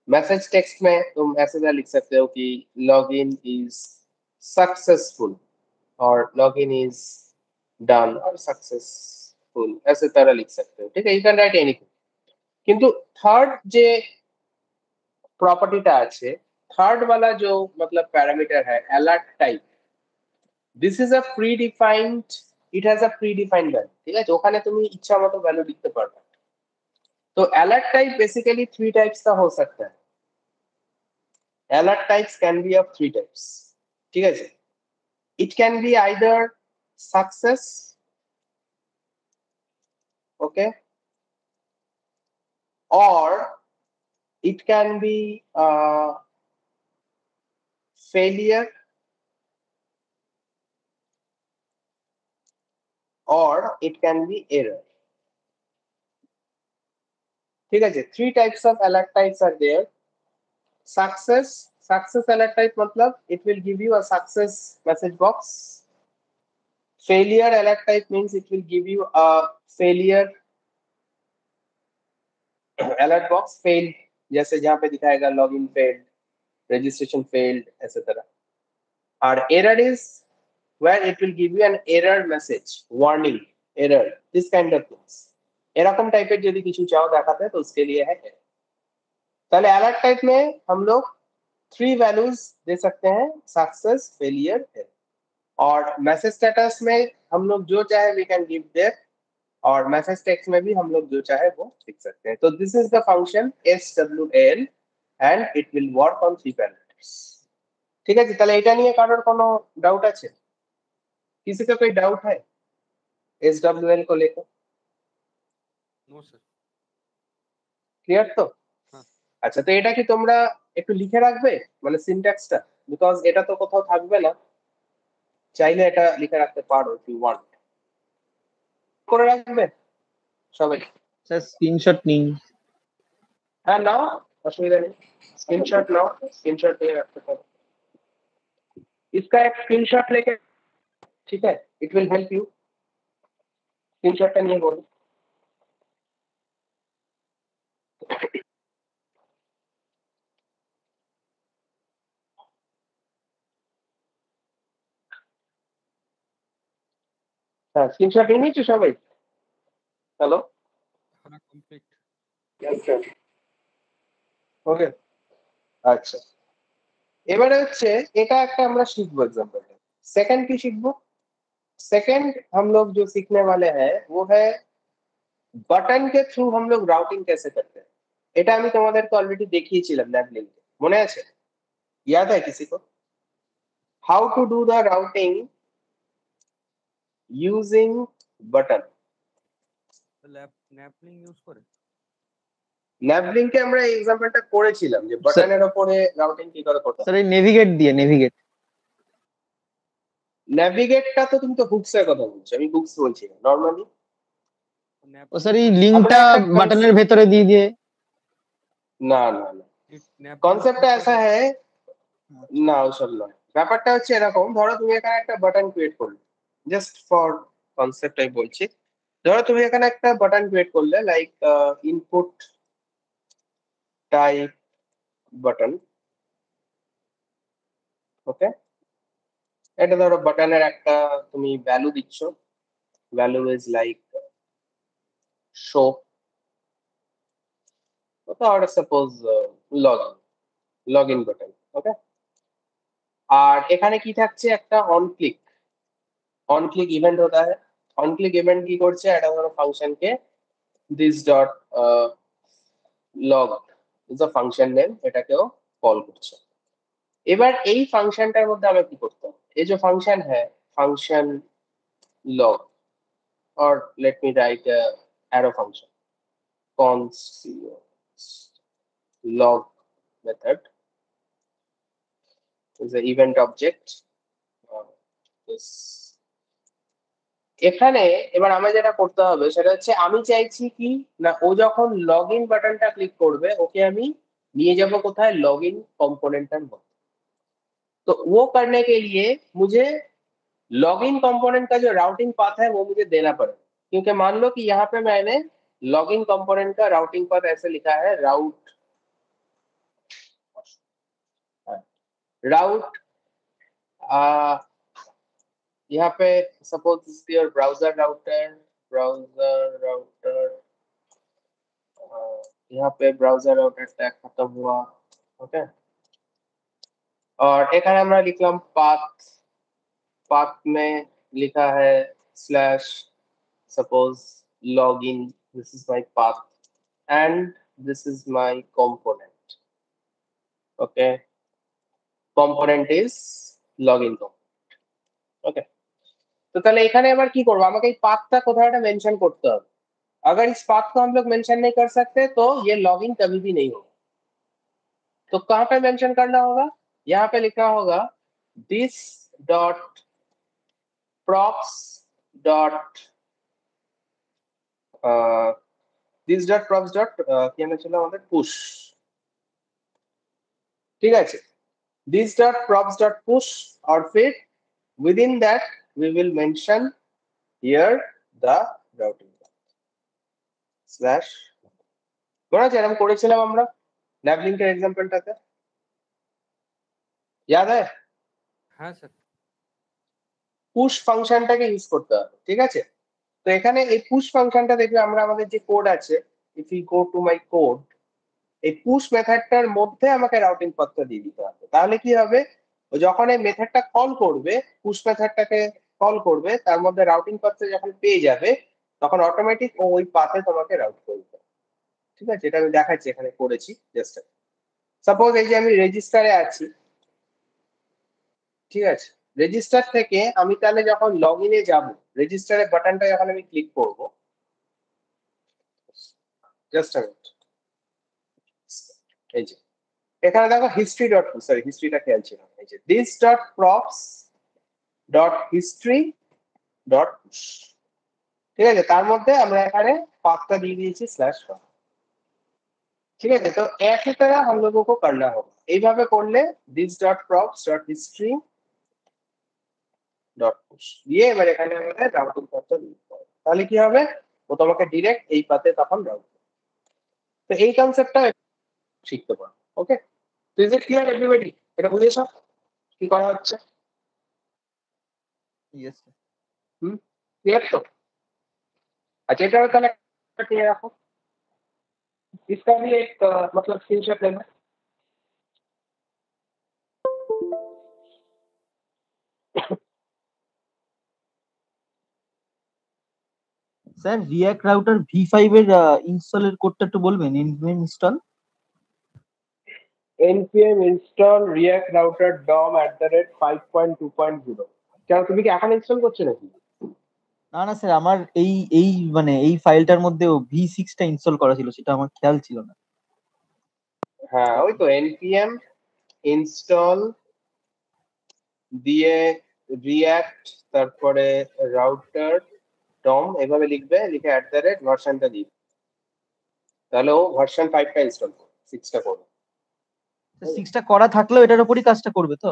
A: मैसेज टेक्स्ट में तुम ऐसे तरह लिख सकते हो कि लॉगिन इज सक्सेसफुल और लॉगिन इज डन और सक्सेसफुल ऐसे तरह लिख सकते हो ठीक है यू कैन राइट एनीथिंग किंतु थर्ड जे प्रॉपर्टीটা আছে थर्ड वाला जो मतलब पैरामीटर है alert type this is a pre defined it has a pre defined value ठीक है ওখানে তুমি ইচ্ছা মতো ভ্যালু লিখতে পারবে तो अलर्ट टाइप बेसिकली 3 टाइप्स का हो सकता है alert types can be of 3 types ठीक है it can be either success okay और it can be failure or it can be error. ঠিক আছে, three types of alert types are there. Success alert type matlab it will give you a success message box. Failure alert type means it will give you a failure alert box, failed, जैसे जहाँ पे दिखाएगा login failed, registration failed, etc. और error is where it will give you an error message, warning, error, this kind of things. এরকম টাইপের যদি কিছু চাও দেখাতে তো उसके लिए है error. ताले alert type में हम लोग 3 values दे सकते हैं, success, failure, error. और मैसेज स्टेटस में हम लोग जो चाहे we can give there, और मैसेज टेक्स्ट में भी हम लोग जो चाहे वो लिख सकते हैं. तो this is the function SWL and it will work on 3 parameters. ঠিক আছে, তাহলে এটা নিয়ে কারোর কোনো ডাউট আছে? किसी का कोई डाउट है SWL को लेकर?
F: No sir.
A: ক্লিয়ার তো?
F: হ্যাঁ।
A: আচ্ছা, তো এটা কি তোমরা একটু লিখে রাখবে মানে সিনট্যাক্সটা, বিকজ এটা তো কোথাও থাকবে না, চাইলে এটা লিখে রাখতে পারো if you want. করে রাখবে সবাই?
E: স্যার স্ক্রিনশট নিন।
A: হ্যাঁ নাও, অসুবিধা নেই, स्क्रीनशॉट नाउ, स्क्रीनशॉट ले रखते हैं. इसका एक स्क्रीनशॉट लेके, ठीक है, it will help you. Screenshot का नहीं बोलो. हाँ, स्क्रीनशॉट नहीं चाहिए सबाई. हेलो,
F: হ্যাঁ কমপ্লিট।
A: अच्छा ওকে, আচ্ছা এবারে হচ্ছে এটা একটা আমরা শিখবো एग्जांपल. सेकंड की শিখবো. सेकंड हम लोग जो सीखने वाले हैं वो है बटन के थ्रू हम लोग राउटिंग कैसे करते हैं. এটা আমি তোমাদেরকে অলরেডি দেখিয়েছিলাম ল্যাব লিংকে, মনে আছে? याद है किसी को? How to do the routing using button.
F: ন্যাপলিং ইউজ করে?
A: ল্যাব লিংকে আমরা এই एग्जांपलটা করেছিলাম যে বাটনের উপরে রাউটিং কি করে করতে হয়.
E: স্যার এই নেভিগেট দিয়ে, নেভিগেট
A: নেভিগেটটা তো তুমি তো হুকসের কথা বলছো, আমি হুকস বলছি না নরমালি.
E: ও স্যার এই লিংকটা
A: अपना एक
E: বাটনের ভেতরে দিয়ে দিয়ে।
A: না না না, কনসেপ্টটা ऐसा है না, ওসব নয়. ব্যাপারটা হচ্ছে এরকম, ধরো তুমি এখানে একটা বাটন ক্রিয়েট করলে, জাস্ট ফর কনসেপ্টটাই বলছি. ধরো তুমি এখানে একটা বাটন ক্রিয়েট করলে লাইক ইনপুট টাইপ বাটন. ওকে, এটা ধরো বাটনের একটা তুমি ভ্যালু দিচ্ছ, ভ্যালু ইজ লাইক শো, ওকে, और सपोज লগ ইন বাটন. ওকে, আর এখানে কি থাকছে, একটা অন ক্লিক ইভেন্ট হতা है. অন ক্লিক ইভেন্ট কি করছে, এটা ধরো ফাংশনকে this dot log is a function name, এটাকেও কল করছে. এবার এই ফাংশনটার মধ্যে আমরা কি করতে হবে, এই যে ফাংশন है function log, or let me write a arrow function const log method is an event object. This এখানে এবার আমরা যেটা করতে হবে সেটা হচ্ছে আমি চাইছি কি না, ও যখন লগইন বাটনটা ক্লিক করবে ওকে আমি নিয়ে যাব কোথায়, লগইন कंपोनेंटটার মধ্যে. तो वो करने के लिए मुझे लॉगिन कंपोनेंट का जो राउटिंग पाथ है वो मुझे देना पड़ेगा, क्योंकि मान लो कि यहाँ पे मैंने लॉगिन कंपोनेंट का राउटिंग पाथ ऐसे लिखा है राउट यहाँ पे सपोज योर ब्राउजर राउटर यहाँ पे ब्राउजर राउटर टैग खत्म हुआ. ओके, और এখানে আমরা লিখলাম पाथ में लिखा है slash suppose login, this is my path and this is my component. Okay, component is login component. Okay, तो তাহলে এখানে আবার কি করব, আমাকে এই পাথটা কোথাও একটা মেंशन করতে হবে. अगर इस पाथ को हम लोग मेंशन नहीं कर सकते तो ये लॉगिन कभी भी नहीं होगा. तो कहाँ पे मेंशन करना होगा, यहाँ पे लिखना होगा this dot props dot this dot props dot কি নাম ছিল আমাদের পুশ, ঠিক আছে, this dot props dot push or fit within that we will mention here the routing slash মনে আছে এরকম করেছিলাম আমরা ল্যাব লিঙ্কের এক্সাম্পলটাতে, याद है?
F: হ্যাঁ স্যার।
A: পুশ ফাংশনটাকে ইউজ করতে হবে, ঠিক আছে। তো এখানে এই পুশ ফাংশনটা দেখবে আমরা আমাদের যে কোড আছে, if you go to my code, এই পুশ মেথডটার মধ্যে আমাকে রাউটিং পথটা দিয়ে দিতে হবে। তাহলে কি হবে, ও যখন এই মেথডটা কল করবে, পুশ মেথডটাকে কল করবে, তার মধ্যে রাউটিং পথটা যখন পেয়ে যাবে তখন অটোমেটিক ও ওই পাথে তোমাকে রাউট করবে, ঠিক আছে। এটা আমি দেখাচ্ছি এখানে করেছি জাস্ট। সাপোজ এই যে আমি রেজিস্টারে আছি, ঠিক আছে, রেজিস্টার থেকে আমি তাহলে যখন লগ ইনে যাবো, রেজিস্টারের বাটনটা যখন আমি ক্লিক করব, জাস্ট আ মিনিট, এই যে এখানে দেখো হিস্ট্রি ডট সরি হিস্ট্রিটা খেয়াল ছিল না, এই যে this dot props dot history dot push, ঠিক আছে। তার মধ্যে আমরা এখানে পাথটা দিয়ে দিয়েছি স্ল্যাশ, ঠিক আছে। তো ऐसी तरह हम लोगों को करना होगा, এইভাবে করলে this dot props dot history dot push দিয়ে এবার এখানে আমাদের রাউটিং পথটা দিতে হবে, তাহলে কি হবে, ও তোমাকে ডিরেক্ট এই পাথে তখন রাউট করবে। তো এই কনসেপ্টটা শিখতে পারো, ওকে। তো ইজ ইট ক্লিয়ার এভরিবডি, এটা বুঝেছো কি করা হচ্ছে?
E: Yes sir.
A: क्लियर तो अच्छा, এটা তাহলে ক্লিয়ার রাখো। इसका भी एक मतलब स्क्रीनशॉट लेना।
E: স্যার রিয়াক্ট রাউটার V5 এর ইনস্টলের কোডটা একটু বলবেন, npm install
A: npm install react router dom @5.2.0 কেন তুমি কি এখন ইনস্টল করছো নাকি?
E: না না স্যার, আমার এই এই মানে এই ফাইলটার মধ্যে V6 টা ইনস্টল করা ছিল, সেটা আমার খেয়াল ছিল না।
A: হ্যাঁ ওই তো npm install দিয়ে react তারপরে router dom এভাবে লিখবে, লিখে ভার্সনটা দিবে, তাহলে ও ভার্সন 5 টা ইনস্টল করবে, 6 টা করবে।
E: 6 টা করা থাকলেও এটার উপরই কাজটা করবে তো?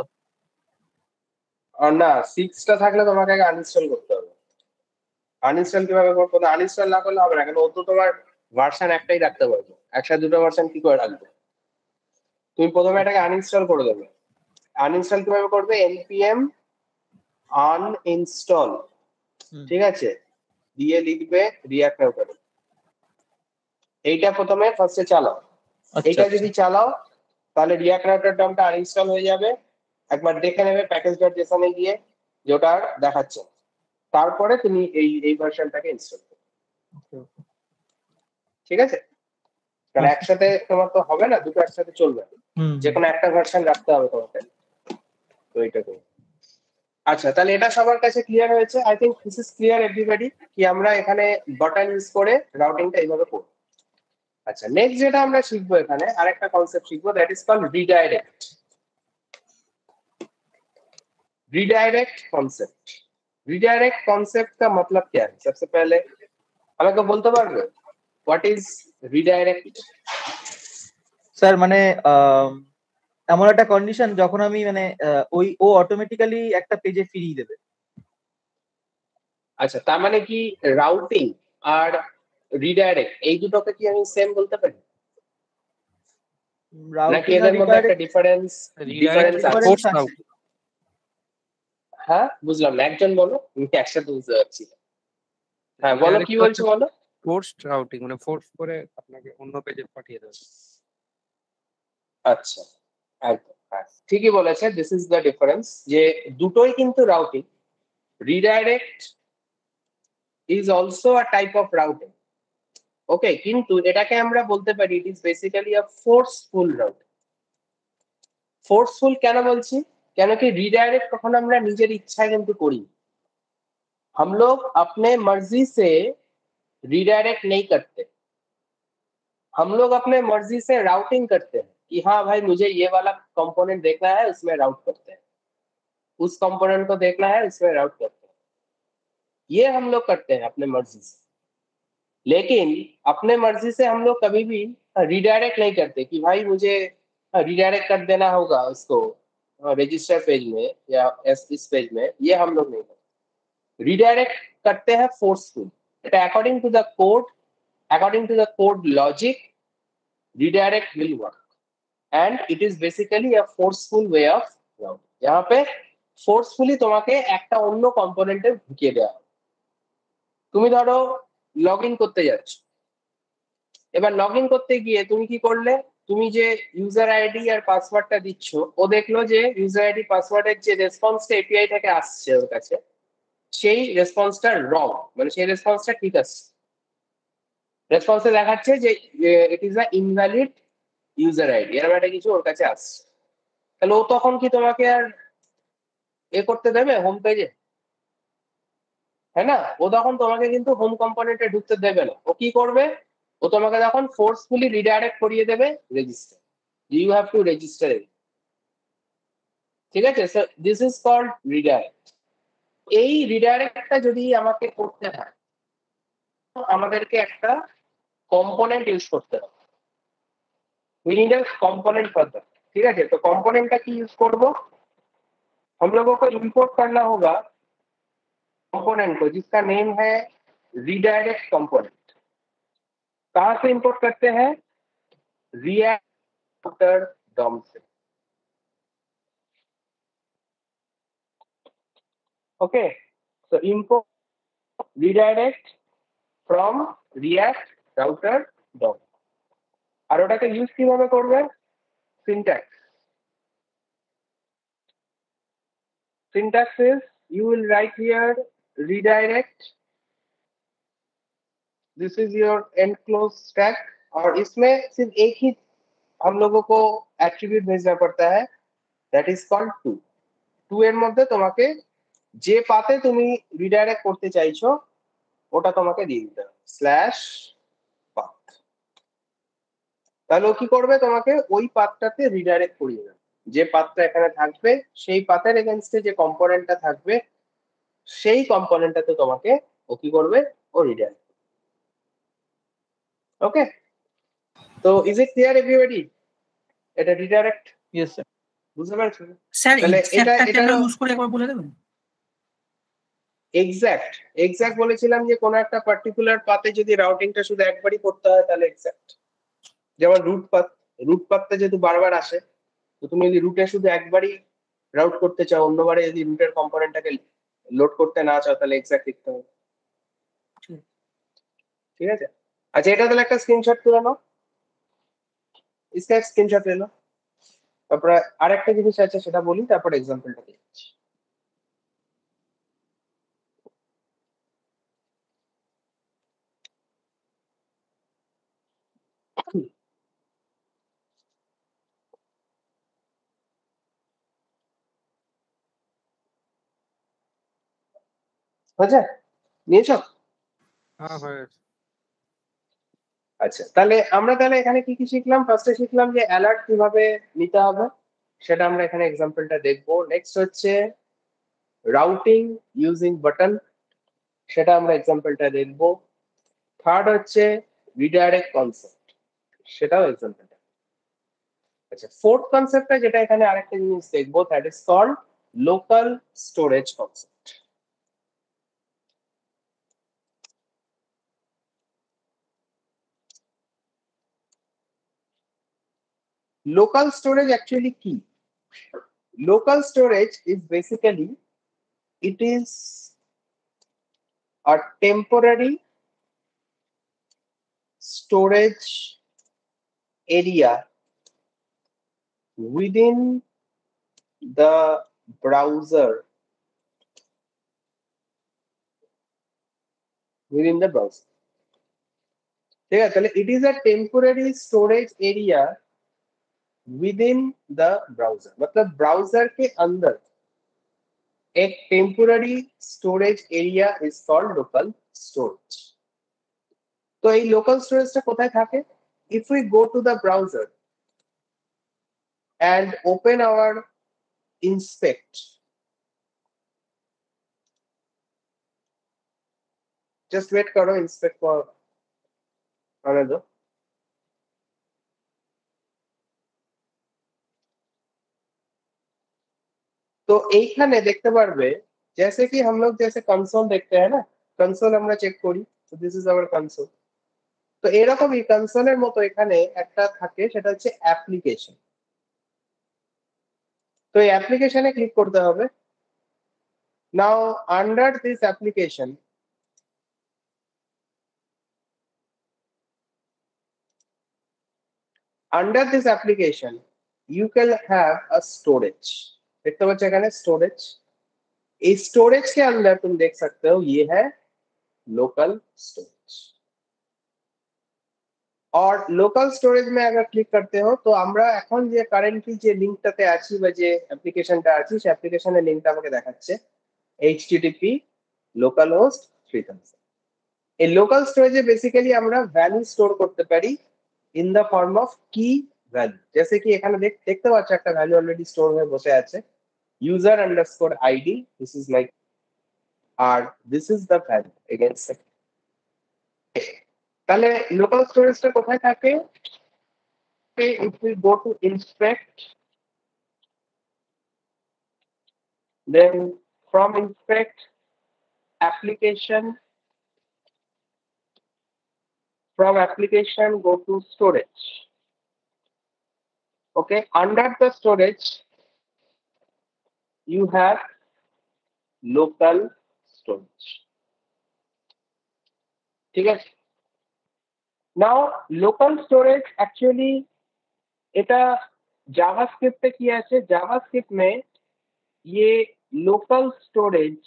A: আর না, 6 টা থাকলে তোমাকে আগে আনইনস্টল করতে হবে। আনইনস্টল কিভাবে করবো? আনইনস্টল না করলে হবে না, কেন ও তো তোমার ভার্সন একটাই রাখতে পারবে, একসাথে দুটো ভার্সন কি করে রাখবে? তুমি প্রথমে এটাকে আনইনস্টল করে দেবে। আনইনস্টল কিভাবে করবে? npm uninstall, ঠিক আছে, দিয়ে লিখবে রিঅ্যাক্ট রাউটার, এইটা প্রথমে ফার্স্টে চালাও। এইটা যদি চালাও তাহলে রিঅ্যাক্ট রাউটার ডমটা আনইনস্টল হয়ে যাবে, একবার দেখে নেবে প্যাকেজ.json এ গিয়ে যে ওটা দেখাচ্ছে, তারপরে তুমি এই ভার্সনটাকে ইনস্টল করবে, ঠিক আছে। কারণ একসাথে তোমার তো হবে না, দুটো একসাথে চলবে, যে কোনো একটা ভার্সন রাখতে হবে তোমাকে, তো এইটা তো। আচ্ছা, তাহলে এটা সবার কাছে ক্লিয়ার হয়েছে? I think this is clear everybody, কি আমরা এখানে বাটন ইউজ করে রাউটিংটা এইভাবে করব। আচ্ছা, নেক্সট যেটা আমরা শিখবো, এখানে আরেকটা কনসেপ্ট শিখবো, that is called redirect. Redirect concept, redirect concept का मतलब क्या है? सबसे पहले আমাকে বলতে পারবে হোয়াট ইজ রিডাইরেক্ট?
E: স্যার মানে এমন একটা কন্ডিশন যখন আমি মানে ওই ও অটোমেটিক্যালি একটা পেজে ফিরিয়ে দেবে।
A: আচ্ছা, তার মানে কি রাউটিং আর রিডাইরেক্ট এই দুটোকে কি আমি সেম বলতে পারি, নাকি এদের মধ্যে একটা ডিফারেন্স আছে? হ্যাঁ বুঝলাম না, একজন বলো, আমি একসাথে বুঝতে পারছি। হ্যাঁ বলো, কি বলছো বলো।
F: ফোর্সড রাউটিং মানে ফোর্স করে আপনাকে অন্য পেজে পাঠিয়ে দেবে।
A: আচ্ছা, একদম ঠিকই বলেছে, দিস ইজ দ্য ডিফারেন্স, যে দুটোই কিন্তু routing. Redirect is also a type of routing, okay, কিন্তু এটাকে আমরা বলতে পারি it is basically a forceful routing. Forceful কেন বলছি? কেন কি রিडायरेक्ट কখনো আমরা নিজের ইচ্ছায় কিন্তু করি, हम लोग अपने मर्जी से रिडायरेक्ट नहीं करते, हम लोग अपने मर्जी से राउटिंग करते हैं। कि हाँ भाई मुझे ये वाला कंपोनेंट देखना है, उसमें राउट करते हैं, उस कंपोनेंट को देखना है, उसमें राउट करते हैं। ये हम लोग करते हैं अपने मर्जी से, लेकिन अपने मर्जी से हम लोग कभी भी रिडायरेक्ट नहीं करते कि भाई मुझे रिडायरेक्ट कर देना होगा उसको रजिस्टर पेज में या इस पेज में, ये हम लोग नहीं करते। रिडायरेक्ट करते हैं forceful, according to the code logic redirect will work and it is basically a forceful way of routing। यहाँ पे forcefully তোমাকে একটা অন্য কম্পোনেন্টে ঢুকিয়ে দেওয়া হবে। তুমি ধরো লগ ইন করতে যাচ্ছ, এবার লগ ইন করতে গিয়ে তুমি কি করলে, তুমি যে ইউজার আইডি আর পাসওয়ার্ডটা দিচ্ছ, ও দেখলো যে ইউজার আইডি পাসওয়ার্ডের যে রেসপন্সটা এপিআই থেকে আসছে ওর কাছে, সেই রেসপন্সটা রং, মানে সেই রেসপন্সটা ঠিক আছে, রেসপন্সে দেখাচ্ছে যে it is a invalid user ID, এরকম একটা কিছু ওর কাছে আসছে। তাহলে ও তখন কি তোমাকে আর এ করতে দেবে হোম পেজে? হ্যাঁ না, ও তখন তোমাকে কিন্তু হোম কম্পোনেন্টে ঢুকতে দেবে না। ও কি করবে, ও তোমাকে তখন ফোর্সফুলি রিডাইরেক্ট করিয়ে দেবে register, you have to register. ঠিক আছে, so this is called redirect. এই রিডাইরেক্টটা যদি আমাকে করতে হয়, আমাদেরকে একটা কম্পোনেন্ট ইউজ করতে হবে। We need a component for that। ठीक है, तो कंपोनेंट का की यूज करबो, हम लोगों को इंपोर्ट करना होगा कंपोनेंट को जिसका नेम है रीडायरेक्ट कंपोनेंट। कहां से इंपोर्ट करते हैं? रिएक्ट राउटर डॉम से। Okay, so import redirect from React router DOM. আর ওটাকে ইউজ কিভাবে করবে? Syntax. Syntax is you will write here redirect, this is your enclosed stack, और इसमें सिर्फ एक ही हम लोगों को एट्रीब्यूट भेजना पड़ता है, that is called to। to এর মধ্যে তোমাকে যে পাতে তুমি রিডাইরেক্ট করতে চাইছো ওটা তোমাকে দিয়ে দিতে হবে স্ল্যাশ পাথ। তাহলে ও কি করবে, তোমাকে ওই পাথটাতে রিডাইরেক্ট করিয়ে দেবে। যে পাথটা এখানে থাকবে সেই পাথের এগেইনস্টে যে কম্পোনেন্টটা থাকবে সেই কম্পোনেন্টটাতে তোমাকে ও কি করবে, ও রিডাইরেক্ট। ওকে, তো ইজ ইট ক্লিয়ার এভরিবডি? এটা রিডাইরেক্ট
E: ইয়েস স্যার।
A: বুঝতে পারছো?
C: স্যার
A: তাহলে এটা
C: এক্সাক্টটাকে আমরা ইউজ করে একবার বলে দেবেন।
A: এক্সাক্ট বলেছিলাম যে কোন একটা পার্টিকুলার পাতে যদি রাউটিংটা শুধু একবারই করতে হয় তাহলে এক্সাক্ট। যেমন রুট পাথটা যেহেতু বারবার আসে, তো তুমি যদি রুটে শুধু একবারই রাউট করতে চাও, অন্যবারে যদি রুটের কম্পোনেন্টটাকে লোড করতে না চাও তাহলে এক্সাক্ট লিখতে হবে। ঠিক আছে, আচ্ছা এটা তাহলে একটা স্ক্রিনশট তুলে নাও, इसका एक स्क्रीनशॉट ले लो। তারপরে আরেকটা জিনিস আছে সেটা বলি, তারপর एग्जांपलটা দিচ্ছি। হয়েছে? নিয়েছো?
F: হ্যাঁ হয়ে গেছে।
A: আচ্ছা, তাহলে আমরা এখানে কি কি শিখলাম? ফার্স্টে শিখলাম যে অ্যালার্ট কিভাবে নিতে হবে, সেটা আমরা এখানে एग्जांपलটা দেখবো। নেক্সট হচ্ছে রাউটিং ইউজিং বাটন, সেটা আমরা एग्जांपलটা দেখবো। থার্ড হচ্ছে রিডাইরেক্ট কনসেপ্ট, সেটাও एग्जांपलটা। আচ্ছা, ফোর্থ কনসেপ্টটা যেটা এখানে আরেকটা জিনিস দেখবো, that is called local storage concept. Local storage actually key. Local storage is basically, it is a temporary storage area within the browser. ठीक है, ताहले it is a temporary storage area within the browser, मतलब browser के अंदर एक temporary storage area is called local storage. तो এই local স্টোরেজটা কোথায় থাকে? If we go to the browser, and open our inspect. Just wait karo, inspect for another. तो এইখানে দেখতে পারবে जैसे कि हम लोग जैसे कंसोल देखते हैं ना, कंसोल আমরা চেক করি, তো দিস ইজ आवर कंसोल। তো এরকমই কনসোলের মতো এখানে একটা থাকে, সেটা হচ্ছে অ্যাপ্লিকেশন। তো এই অ্যাপ্লিকেশনে ক্লিক করতে হবে। নাও under this application you can have a storage। देखते बच्चे এখানে स्टोरेज, इस स्टोरेज के अंदर तुम देख सकते हो ये है लोकल स्टोरेज। और लोकल स्टोरेज में अगर क्लिक करते हो तो আমরা এখন যে কারেন্টলি যে লিংকটাতে আছি বা যে অ্যাপ্লিকেশনটা আছে সেই অ্যাপ্লিকেশনের লিংকটা আমাকে দেখাচ্ছে http localhost 3000। এই লোকাল স্টোরেজে বেসিক্যালি আমরা ভ্যালু স্টোর করতে পারি ইন দা ফর্ম অফ কি ভ্যালু। जैसे कि এখানে দেখতে পাচ্ছ একটা ভ্যালু অলরেডি স্টোর হয়ে বসে আছে, user_id, this is like আর this is the value against। তাহলে লোকাল স্টোরেজটা কোথায় থাকে? If we go to inspect, then from inspect application, from application go to storage। Okay, under the storage you have local storage। ठीक है। Now local storage actually এটা JavaScript पे किया है। जावास्क्रिप्ट में ये लोकल स्टोरेज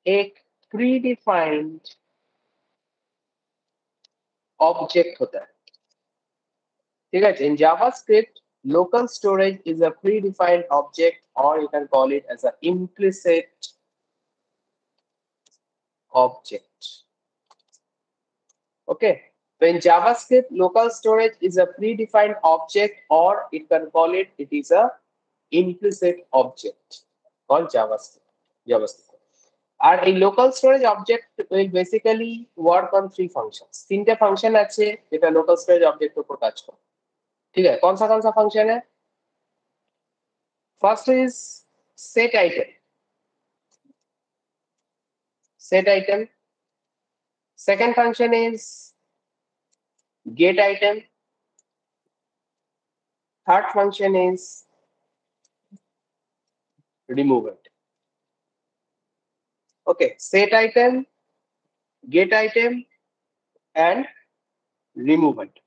A: एक प्री डिफाइंड ऑब्जेक्ट होता है। ठीक है, in JavaScript local storage is a predefined object, or you can call it as an implicit object। Okay, so in JavaScript local storage is a predefined object, or you can call it is a implicit object called JavaScript। আর এই local storage object will basically work on three functions। তিনটে function আছে যেটা local storage object উপর কাজ করে। ठीक है, कौन सा फंक्शन है? First is set item। second function is get item। third function is remove item। okay, set item, get item and remove item।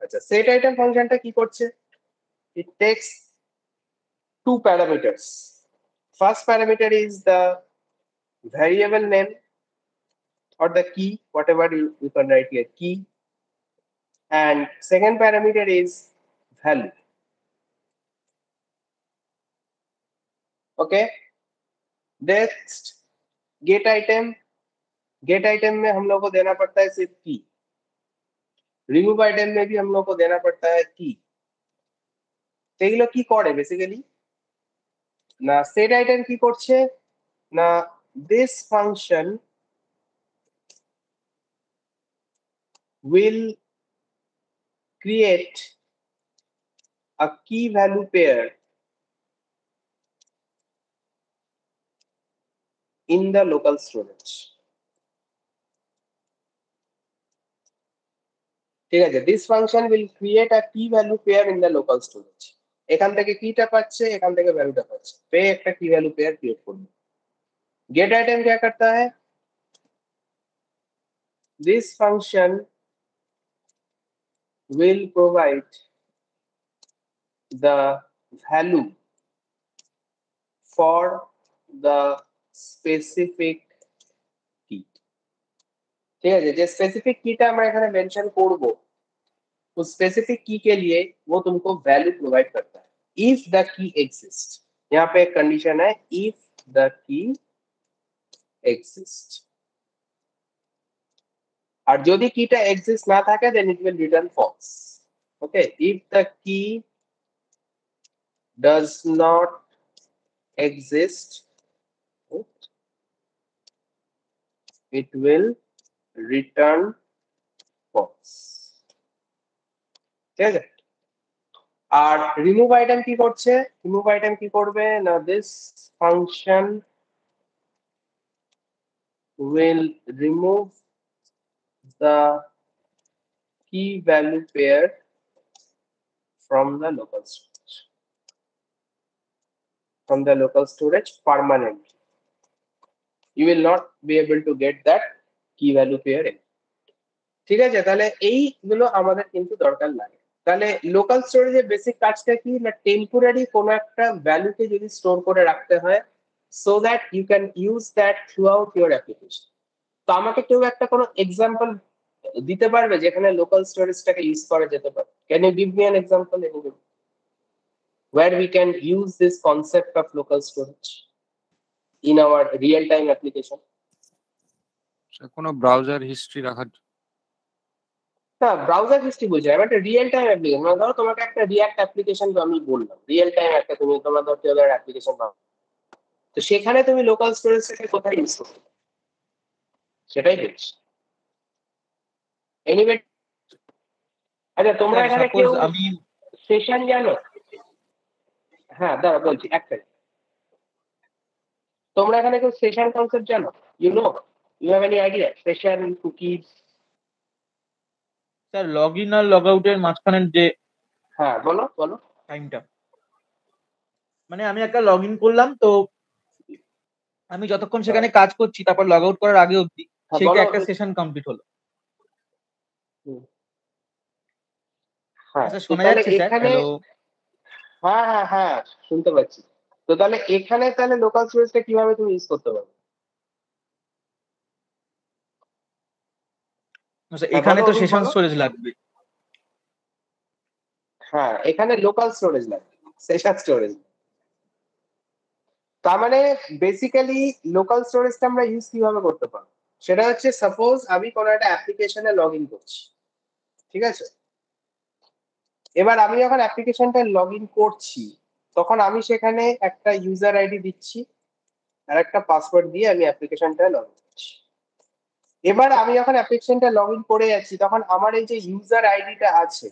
A: আচ্ছা, set item ফাংশনটা কি করছে? it takes two parameters। first parameter is the variable name or the key, whatever you can write here, key, and second parameter is value। okay, next get item। get item में हम लोग को देना पड़ता है सिर्फ की। remove item में भी हम लोग को देना पड़ता है की। तो এগুলো কি করে বেসিক্যালি? না set item কি করছে না, this function will create a key value pair in the local storage। ঠিক আছে, this function will create a key value pair in the local storage। এখান থেকে কিটা পাচ্ছে, এখান থেকে ভ্যালুটা পাচ্ছে, পেয়ে একটা কি ভ্যালু পেয়ার ক্রিয়েট করবে। get item क्या करता है? this function will provide the value for the specific key। ठीक है, जो स्पेसिफिक कीটা আমরা এখানে মেंशन করব, उस स्पेसिफिक की के लिए वो तुमको वैल्यू प्रोवाइड करता है if the key exists। यहाँ पे एक कंडीशन है if the key exists। আর যদি কিটা এক্সিস্ট না থাকে then it will return false। Okay, if the key does not exist, it will return false. ঠিক আছে? আর রিমুভ আইটেম কি করছে? রিমুভ আইটেম কি করবে না, this function will remove the key value pair from the local storage, permanently. You will not be able to get that key value pair in. ঠিক আছে? তাহলে এইগুলো আমাদের কিন্তু দরকার লাগে। তাহলে লোকাল স্টোরেজের বেসিক কাজটা কি না, টেম্পোরারি কোনো একটা ভ্যালুকে যদি স্টোর করে রাখতে হয় so that you can use that throughout your application. তো আমাকে কেউ একটা কোনো এক্সাম্পল দিতে পারবে যেখানে লোকাল স্টোরেজটাকে ইউজ করা যেতে পারে? Can you give me an example where we can use this concept of local storage in our real time application?
F: কোনো ব্রাউজার হিস্ট্রি রাখার
A: না, ব্রাউজার হিস্ট্রি বুঝে আমি একটা রিয়েল টাইম অ্যাপ্লিকেশন, মানে ধরো তোমাকে একটা রিয়াক্ট অ্যাপ্লিকেশন তো আমি বললাম রিয়েল টাইম একটা, তুমি তোমার ধরো টেলার অ্যাপ্লিকেশন পাবো, তো সেখানে তুমি লোকাল স্টোরেজটাকে কোথায় ইউজ করবে সেটাই বলছি। এনিওয়ে, আচ্ছা তোমরা এখানে কেউ
E: আমি
A: সেশন জানো? হ্যাঁ দাঁড়া বলছি এক সেকেন্ড। তোমরা এখানে কেউ সেশন কনসেপ্ট জানো? You have any idea? Session, cookies?
E: Sir log in আর লগ আউটের মাঝখানের যে
A: হ্যাঁ বলো বলো।
E: টাইমটা, মানে আমি একটা লগ ইন করলাম, তো আমি যতক্ষণ সেখানে কাজ করছি তারপর লগ আউট করার আগে অবধি
A: হ্যাঁ,
E: সেইটা
A: বলো।
E: একটা সেশন কমপ্লিট হলো।
A: হ্যাঁ
E: আচ্ছা
A: তো
E: শোনা
A: তাহলে
E: যাচ্ছে স্যার?
A: এখানে
E: হ্যালো?
A: হ্যাঁ হ্যাঁ হ্যাঁ শুনতে পাচ্ছি। তো তাহলে এখানে তাহলে লোকাল স্টোরেজটা কিভাবে তুমি ইউজ করতে পারবে?
E: আচ্ছা,
A: হ্যাঁ,
E: এখানে
A: বলো,
E: তো
A: অরুণ,
E: সেশন
A: বলো।
E: স্টোরেজ লাগবে।
A: হ্যাঁ এখানে লোকাল স্টোরেজ লাগে, সেশন স্টোরেজ। তার মানে বেসিক্যালি লোকাল স্টোরেজটা আমরা ইউজ কিভাবে করতে পারবো সেটা হচ্ছে, সাপোজ আমি কোনো একটা অ্যাপ্লিকেশনে লগ ইন করছি, ঠিক আছে? এবার আমি যখন অ্যাপ্লিকেশনটা লগ ইন করছি তখন আমি সেখানে একটা ইউজার আইডি দিচ্ছি আর একটা পাসওয়ার্ড দিয়ে আমি অ্যাপ্লিকেশনটা লগ ইন করছি। এবার আমি যখন অ্যাপ্লিকেশনটা লগ ইন করে যাচ্ছি তখন আমার এই যে ইউজার আইডিটা আছে,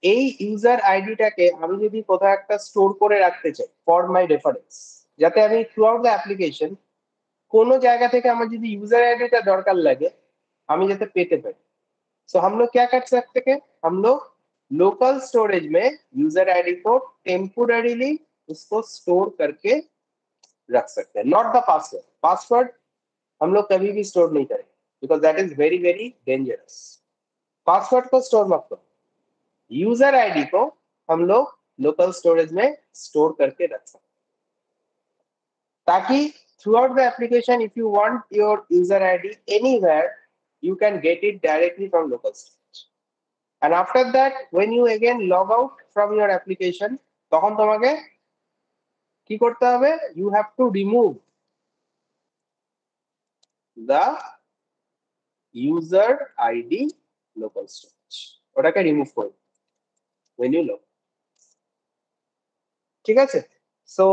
A: এই ইউজার আইডিটাকে আমি যদি কোথাও একটা স্টোর করে রাখতে চাই ফর মাই রেফারেন্স, যাতে আমি থ্রু আউট দ্য অ্যাপ্লিকেশন কোনো জায়গা থেকে আমার যদি यूजर आईडी दरकार लगे আমি যাতে পেতে পারি। सो हम लोग क्या कर सकते हैं, हम लोग लोकल स्टोरेज में यूजर आईडी को टेम्पोररीली उसको स्टोर करके रख सकते हैं, नॉट द पासवर्ड। पासवर्ड हम लोग कभी भी स्टोर नहीं करेंगे because that is very very dangerous. Password को स्टोर मत करो, यूजर आईडी को हम लोग लोकल स्टोरेज में स्टोर करके रख सकते हैं ताकि throughout the application if you want your user id anywhere you can get it directly from local storage, and after that when you again log out from your application তখন তোমাকে কি করতে হবে, you have to remove the user id local storage, ওটাকে remove করবে when you log, ঠিক আছে? so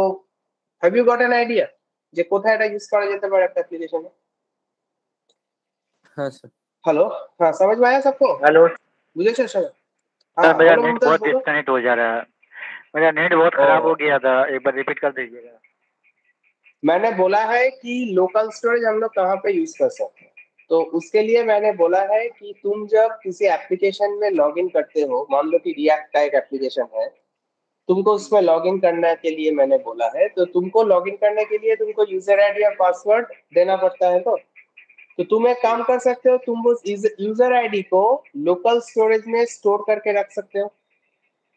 A: have you got an idea যে কোথায় এটা ইউজ করা যেতে পারে একটা অ্যাপ্লিকেশনে?
F: হ্যাঁ স্যার।
A: हेलो, हाँ समझ में आया सबको?
G: हेलो
A: बुझे सर?
G: सर, मेरा
A: बोलो
G: नेट
A: मुमताज,
G: बहुत
A: बोलो।
G: डिस्कनेक्ट हो जा रहा है। मेरा नेट बहुत खराब हो गया था, एक बार रिपीट कर दीजिएगा।
A: मैंने बोला है कि लोकल स्टोरेज हम लोग कहाँ पे यूज कर सकते हैं, तो उसके लिए मैंने बोला है कि तुम जब किसी एप्लीकेशन में लॉग इन करते हो, मान लो कि रिएक्ट का एक एप्लीकेशन है, तुमको उसमें लॉग इन करने के लिए मैंने बोला है, तो तुमको लॉग इन करने के लिए तुमको यूजर आईडी और पासवर्ड देना पड़ता है। तो तुम एक काम कर सकते हो, तुम उस यूजर आईडी को लोकल स्टोरेज में स्टोर करके रख सकते हो,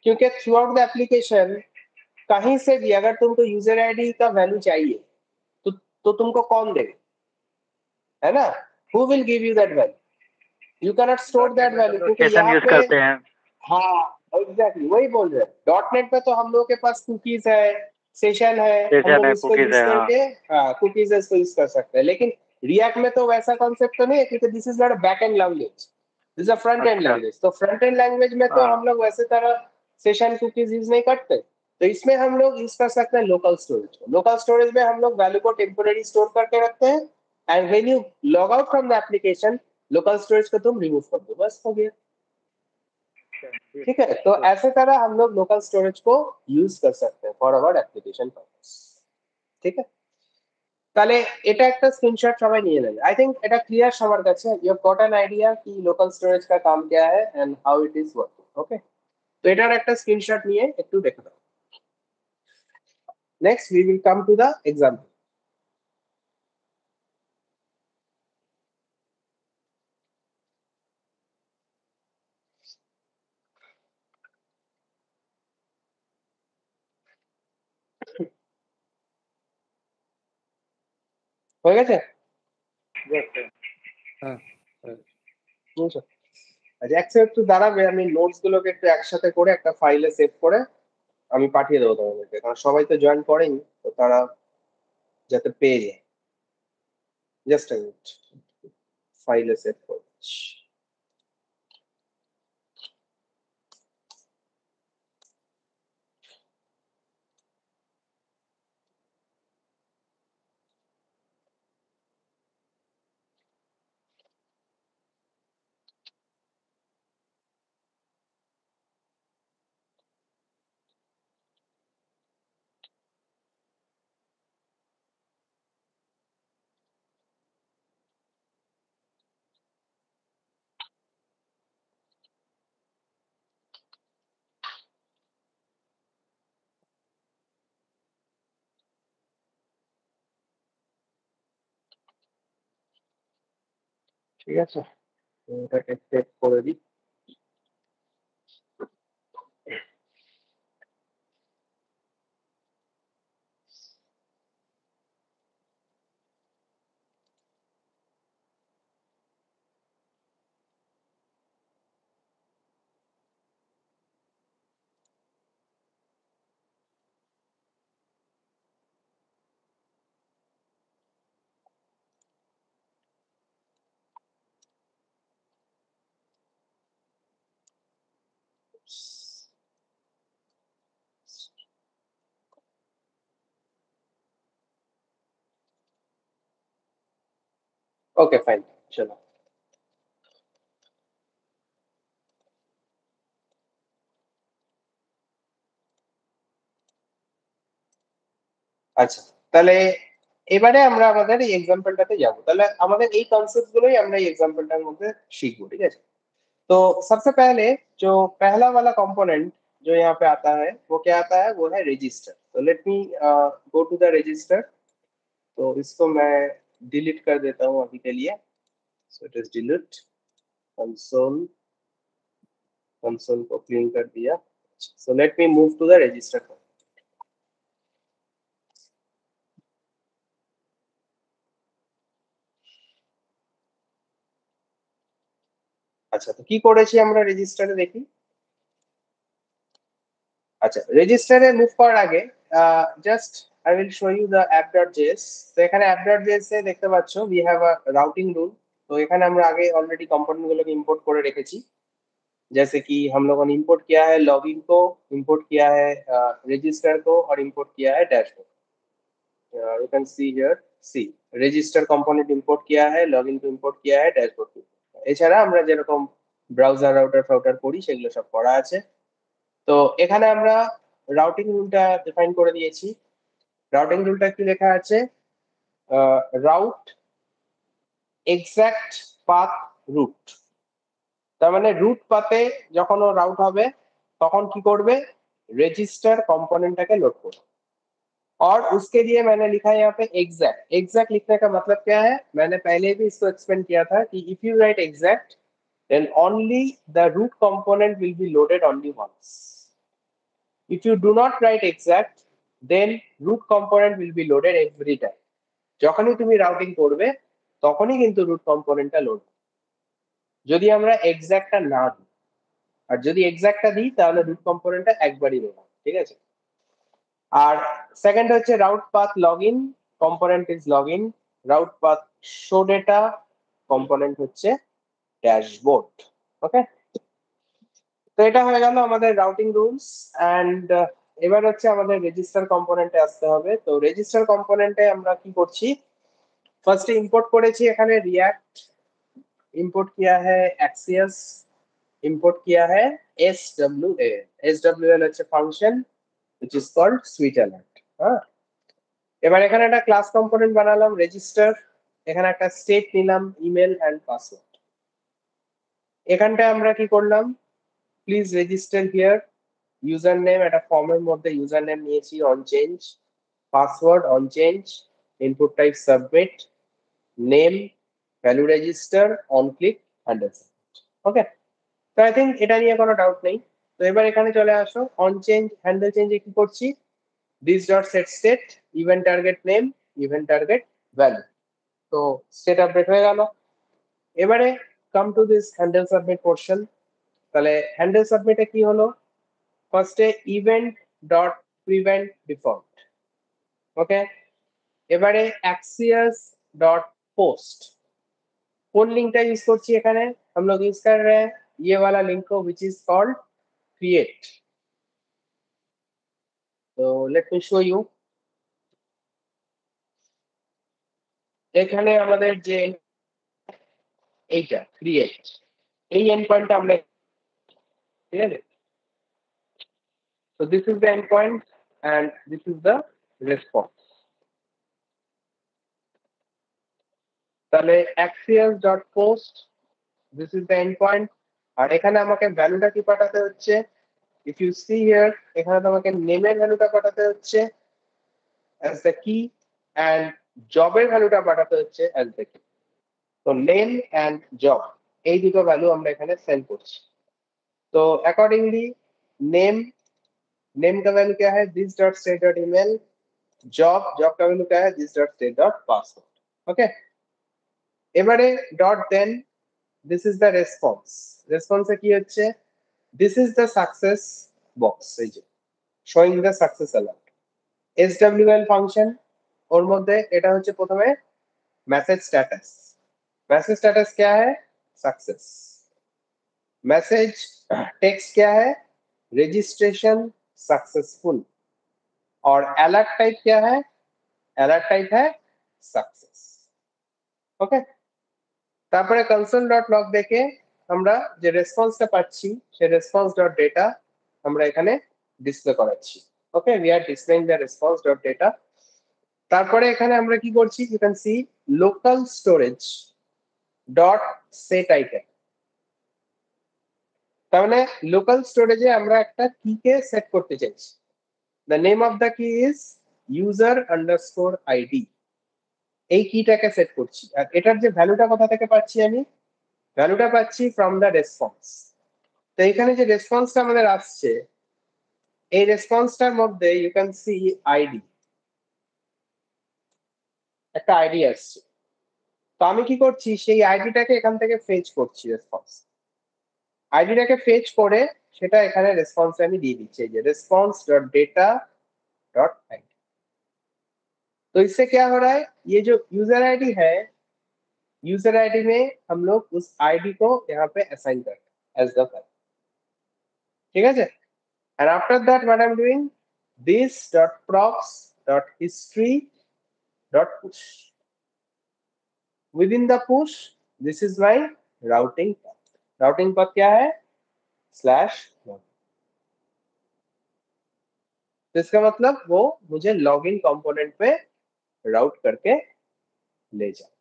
A: क्योंकि थ्रू आउट द एप्लीकेशन कहीं से भी अगर तुमको यूजर आईडी का वैल्यू चाहिए तो तुमको कौन देगा, है ना? Who will give you that value? You can not store that value, क्योंकि
G: लोकेशन
A: यहाँ
G: यूज
A: पे
G: करते हैं।
A: हाँ एग्जैक्टली वही बोल रहे हैं। डॉटनेट पे तो हम लोगों के पास कुकीज है, सेशन है, हम
G: सेशन
A: लोग
G: है,
A: उसको
G: cookies
A: यूज
G: है, हाँ।
A: करके हाँ कुकीज इसको यूज कर सकते हैं, लेकिन रिएक्ट में तो वैसा कॉन्सेप्ट तो नहीं है क्योंकि this is not a back and language. This a front end
G: अच्छा।
A: लैंग्वेज। तो फ्रंट एंड लैंग्वेज में तो
G: हाँ।
A: हम लोग वैसे तरह सेशन कुकीज यूज नहीं करते, तो इसमें हम लोग यूज कर सकते हैं लोकल स्टोरेज। लोकल स्टोरेज में हम लोग वैल्यू को टेम्पोररी स्टोर करके रखते हैं, and when you log out from the application, local storage को तुम रिमूव कर दो, बस हो गया। ठीक है, तो ऐसे तरह हम लोग लोकल स्टोरेज को यूज कर सकते हैं फॉर आवर एप्लीकेशन पर्पस। ঠিক আছে, তাহলে এটা একটা স্ক্রিনশট সবাই নিয়ে নেবে। আই থিংক এটা ক্লিয়ার সবার কাছে। You have got an idea কি লোকাল স্টোরেজ का काम क्या है and how it is working. Okay, তো এটার একটা স্ক্রিনশট নিয়ে একটু দেখে দাও। Next we will come to the example. হয়ে গেছে?
G: Yes, sir.
F: হ্যাঁ
A: বুঝছো? আচ্ছা, একটু দাঁড়াবে, আমি নোটস গুলোকে একটু একসাথে করে একটা ফাইলে সেভ করে আমি পাঠিয়ে দেবো তোমাদেরকে, কারণ সবাই তো জয়েন করেনি, তো তারা যাতে পেয়ে যায়। জাস্ট আ মিনিট, ফাইলে সেভ করছি। ঠিক আছে, এটাকে সেভ করে দিই। ओके फाइन, चलो। আচ্ছা, তাহলে এবারে আমরা আমাদের এই এক্সাম্পলটাতে যাব। তাহলে আমাদের এই কনসেপ্ট গুলোই আমরা এই এক্সাম্পলটার মধ্যে শিখবো, ঠিক আছে। तो सबसे पहले जो पहला वाला कंपोनेंट जो यहाँ पे आता है वो क्या आता है, वो है रजिस्टर। तो let me go to the register. तो इसको मैं डिलीट कर देता हूँ अभी के लिए। So it is delete console, console को क्लीन कर दिया। So let me move to the register. আচ্ছা, তো কি করেছি আমরা রেজিস্টারে দেখি। আচ্ছা, রেজিস্টারে মুভ করার আগে just I will show you the app.js। তো এখানে app.js এ দেখতে পাচ্ছ we have a routing rule. তো এখানে আমরা আগে অলরেডি কম্পোনেন্ট গুলোকে ইম্পোর্ট করে রেখেছি। जैसे कि हम लोगों ने इंपोर्ट किया है लॉगिन को, इंपोर्ट किया है रजिस्टर को, और इंपोर्ट किया है dashboard. You can see here, see register component import किया है, लॉगिन को इंपोर्ट किया है, डैशबोर्ड को। এছাড়া আমরা যেরকম ব্রাউজার রাউটার করি সেগুলো সব করা আছে। তো এখানে আমরা রাউটিং রুলটা ডিফাইন করে দিয়েছি। রাউটিং রুলটা কি লেখা আছে, রাউট এক্সাক্ট পাথ রুট। তার মানে রুট পাথে যখন ও রাউট হবে তখন কি করবে, रजिस्टर कंपोनेंटটাকে লোড করবে। और उसके लिए मैंने लिखा है यहाँ पे एग्जैक्ट। एग्जैक्ट लिखने का मतलब क्या है, मैंने पहले भी इसको एक्सप्लेन किया था कि if you right exact then only the root component will be loaded only once. If you do not write exact, then root component will be loaded every time. যখনই তুমি রাউটিং করবে তখনই কিন্তু রুট কম্পোনেন্টটা লোড। যদি আমরা এক্সাক্টটা না দিই, আর যদি এক্সাক্টটা দিই তাহলে রুট কম্পোনেন্টটা একবারই লোড হবে, ঠিক আছে। আর সেকেন্ড হচ্ছে route path login, component is login. Route path show data, component হচ্ছে ড্যাশবোর্ড। ওকে, তো এটা হয়ে গেল আমাদের রাউটিং রুলস। অ্যান্ড এবার হচ্ছে আমাদের রেজিস্টার কম্পোনেন্টে আসতে হবে। তো রেজিস্টার কম্পোনেন্টে আমরা কি করছি, ফার্স্টে ইম্পোর্ট করেছি এখানে রিয়াক্ট, इंपोर्ट किया है Axios, इंपोर्ट किया है SWL। SWL হচ্ছে function which is called switch alert। হ্যাঁ, এবার এখানে একটা ক্লাস কম্পোনেন্ট বানালাম রেজিস্টার, এখানে একটা স্টেট নিলাম ইমেল এন্ড পাসওয়ার্ড। এখানটা আমরা কি করলাম, please register here, user name একটা ফর্মের মধ্যে ইউজার নেম নিয়েছি on change, password on change, input type submit, name value register on click handle submit. Okay, তো আই থিঙ্ক এটা নিয়ে কোনো ডাউট নেই। তো এবার এখানে চলে আসো, অন চেঞ্জ হ্যান্ডেল চেঞ্জে কি করছি, this dot set state event target name event target value. তো স্টেট আপডেট হয়ে গেল। এবারে come to this handle submit portion. তাহলে হ্যান্ডেল সাবমিটে কি হলো, ফার্স্টে event dot prevent default. Okay, এবারে Axios डॉट पोस्ट, कौन लिंकটা ইউজ করছি এখানে, हम लोग यूज कर रहे हैं ये वाला लिंक को which is called create। तो let me show you, এখানে আমাদের যে এইটা ক্রিয়েট, এই এন্ড পয়েন্টটা আমরা, ঠিক আছে, so this is the end point and this is the response। তাহলে Axios.post, this is the end point। আর এখানে আমাকে ভ্যালুটা কি পাঠাতে হচ্ছে, if you see here এখানে তোমাকে নেমের ভ্যালুটা পাঠাতে হচ্ছে as the key and জবের ভ্যালুটা পাঠাতে হচ্ছে as the key। তো নেম এন্ড জব এই দুটো ভ্যালু আমরা এখানে সেন্ড করছি। तो अकॉर्डिंगली नेम का वैल्यू क्या है, this dot state dot email, जॉब का वैल्यू क्या है, this dot state dot password. Okay, এবারে dot then this is the response. রেসপন্সে কি হচ্ছে, this is the success box, এই যে showing the success alert. SWL function, ওর মধ্যে এটা হচ্ছে প্রথমে मैसेज स्टेटस। मैसेज स्टेटस क्या है, सक्सेस। मैसेज टेक्स्ट क्या है, रजिस्ट्रेशन सक्सेसफुल। और अलर्ट टाइप क्या है, अलर्ट टाइप है सक्सेस। ओके, তারপরে console.log দেখে আমরা যে রেসপন্সটা পাচ্ছি সেই response.data আমরা এখানে ডিসপ্লে করাচ্ছি। ওকে, we are displaying the response.data। তারপরে এখানে আমরা কি করছি, you can see local storage dot set item। তার মানে লোকাল স্টোরেজে আমরা একটা কি কে সেট করতে চাইছি, the name of the key is user_id। এই কিটাকে সেট করছি, আর এটার যে ভ্যালুটা কোথা থেকে পাচ্ছি, আমি ভ্যালুটা পাচ্ছি ফ্রম দ্য রেসপন্স। তো এখানে যে রেসপন্সটা আমাদের আসছে, এই রেসপন্সটার মধ্যে ইউ ক্যান সি আইডি, একটা আইডি আসছে। তো আমি কি করছি, সেই আইডিটাকে এখান থেকে ফেচ করছি, রেসপন্স আইডিটাকে ফেচ করে সেটা এখানে রেসপন্সে আমি দিয়ে দিচ্ছি, এই যে response.data.id। तो इससे क्या हो रहा है, ये जो यूजर आईडी है, यूजर आईडी में हम लोग उस आईडी को यहाँ पे असाइन करते हैं एज द फाइल। ठीक है, and after that what I'm doing, this.props.history.push, within the push this is my routing path। routing path क्या है, /login। तो इसका मतलब वो मुझे लॉगिन कंपोनेंट पे राउट करके ले जाए।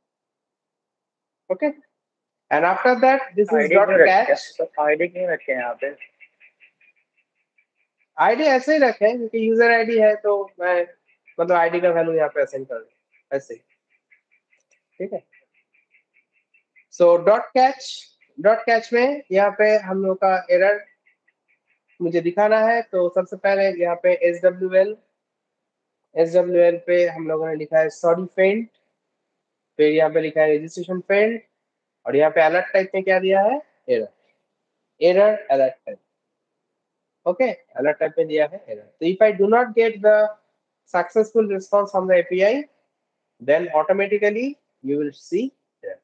A: Okay, and after that this is dot catch.
G: ID क्यों रखे हैं यहाँ पे,
A: आईडी ऐसे ही रखे क्योंकि यूजर आईडी है, तो मैं मतलब आईडी का वैल्यू यहाँ पे असाइन कर दूं ऐसे। ठीक है, सो डॉट कैच में यहाँ पे हम लोग का एरर मुझे दिखाना है। तो सबसे पहले यहाँ पे SWL पे हम लोगों ने लिखा है सॉरी फेल्ड, फिर यहाँ पे लिखा है रजिस्ट्रेशन फेल्ड, और यहाँ पे अलर्ट टाइप में क्या दिया है, error alert type. Okay, alert type में दिया है एरर। तो if I do not get the successful response from the API, then automatically you will see error।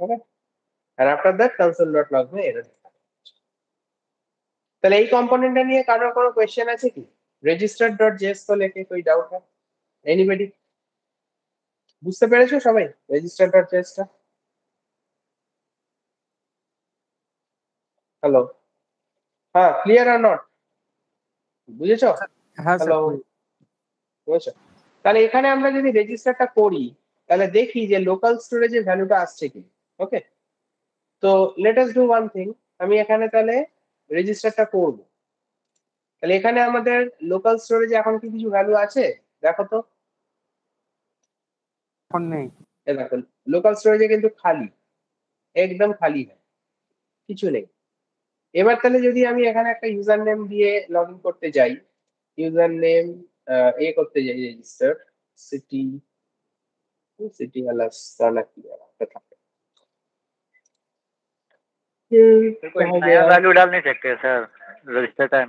A: Okay, and after that console.log में error তাহলে এই কম্পোনেন্টটা নিয়ে কারোর কোনো কোশ্চেন আছে কি register.js को लेके कोई डाउट है एनीबॉडी বুঝতে পেরেছো সবাই register.js টা হ্যালো হ্যাঁ ক্লিয়ার অর নট বুঝেছো
F: হ্যাঁ
A: হ্যালো
F: স্যার
A: বুঝেছো তাহলে এখানে আমরা যদি রেজিস্টারটা করি তাহলে দেখি যে লোকাল স্টোরেজের ভ্যালুটা আসছে কি ওকে তো let us do one thing আমি এখানে তাহলে রেজিস্টারটা করব তাহলে এখানে আমাদের লোকাল স্টোরেজে এখন কি কিছু ভ্যালু আছে দেখো তো
F: এখন নেই
A: এই দেখো লোকাল স্টোরেজে কিন্তু খালি একদম খালি है কিছু নেই এবার তাহলে যদি আমি এখানে একটা ইউজার নেম দিয়ে লগইন করতে যাই ইউজার নেম এ করতে যাই রেজিস্টার সিটি সিটি वाला साला की একটা থাকে
G: कोई
A: कहाँ
G: नया
A: गया
G: वैल्यू डाल नहीं सकते सर रजिस्टर टाइम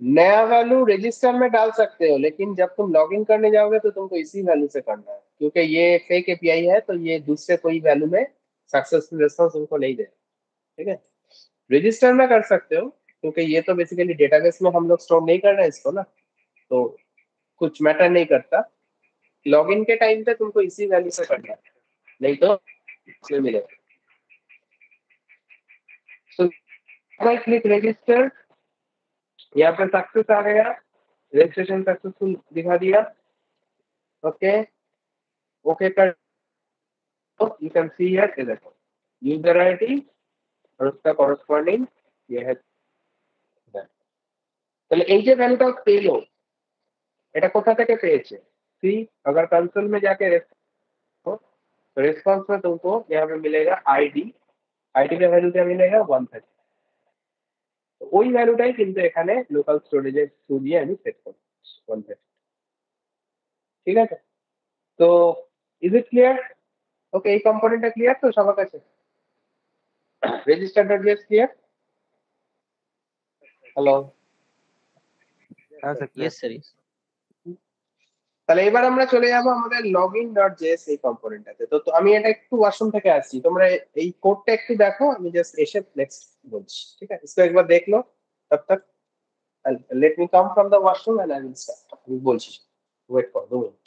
A: नया वैल्यू रजिस्टर में डाल सकते हो लेकिन जब तुम लॉगिन करने जाओगे तो तुमको इसी वैल्यू से करना है क्योंकि ये फेक एपीआई है तो ये दूसरे कोई वैल्यू में सक्सेसफुल रिस्पांस तुमको नहीं देगा ठीक है रजिस्टर में कर सकते हो क्योंकि ये तो बेसिकली डेटाबेस में हम लोग स्टोर नहीं कर रहे हैं इसको ना तो कुछ मैटर नहीं करता लॉगिन के टाइम पे तुमको इसी वैल्यू से करना है नहीं तो इसमें मिलेगा तो क्लिक रजिस्टर यहाँ पर सक्सेस आ गया रजिस्ट्रेशन सक्सेसफुल दिखा दिया ओके ओके कर यू कैन सी हियर ये देखो यूजर आईडी और उसका कॉरेस्पॉन्डिंग ये है তাহলে এই যে ভ্যালুটা পেলো এটা কোথা থেকে পেয়েছে सी अगर कंसोल में जाके रेस्पॉन्स में तुमको यहाँ पे मिलेगा आईडी आईडी का वैल्यू क्या मिलेगा 130 তো ওই ভ্যালুটাই কিন্তু এখানে লোকাল স্টোরেজের থ্রু দিয়ে আমি সেট করব 130 ঠিক আছে তো ইজ ইট ক্লিয়ার ওকে এই কম্পোনেন্টটা ক্লিয়ার তো সবার কাছে register.js ক্লিয়ার হ্যালো
F: হ্যাঁ স্যার
E: Yes, sir. Yes.
A: তাহলে এবার আমরা চলে যাব আমাদের login.js এই কম্পোনেন্টটাতে তো আমি এটা একটু ওয়াশরুম থেকে আসছি তোমরা এই কোডটা একটু দেখো আমি জাস্ট এসে নেক্সট বলছি ঠিক আছে इसको একবার দেখ লো तब तक let me come from the washroom and I will start আমি বলছি wait for 2 minute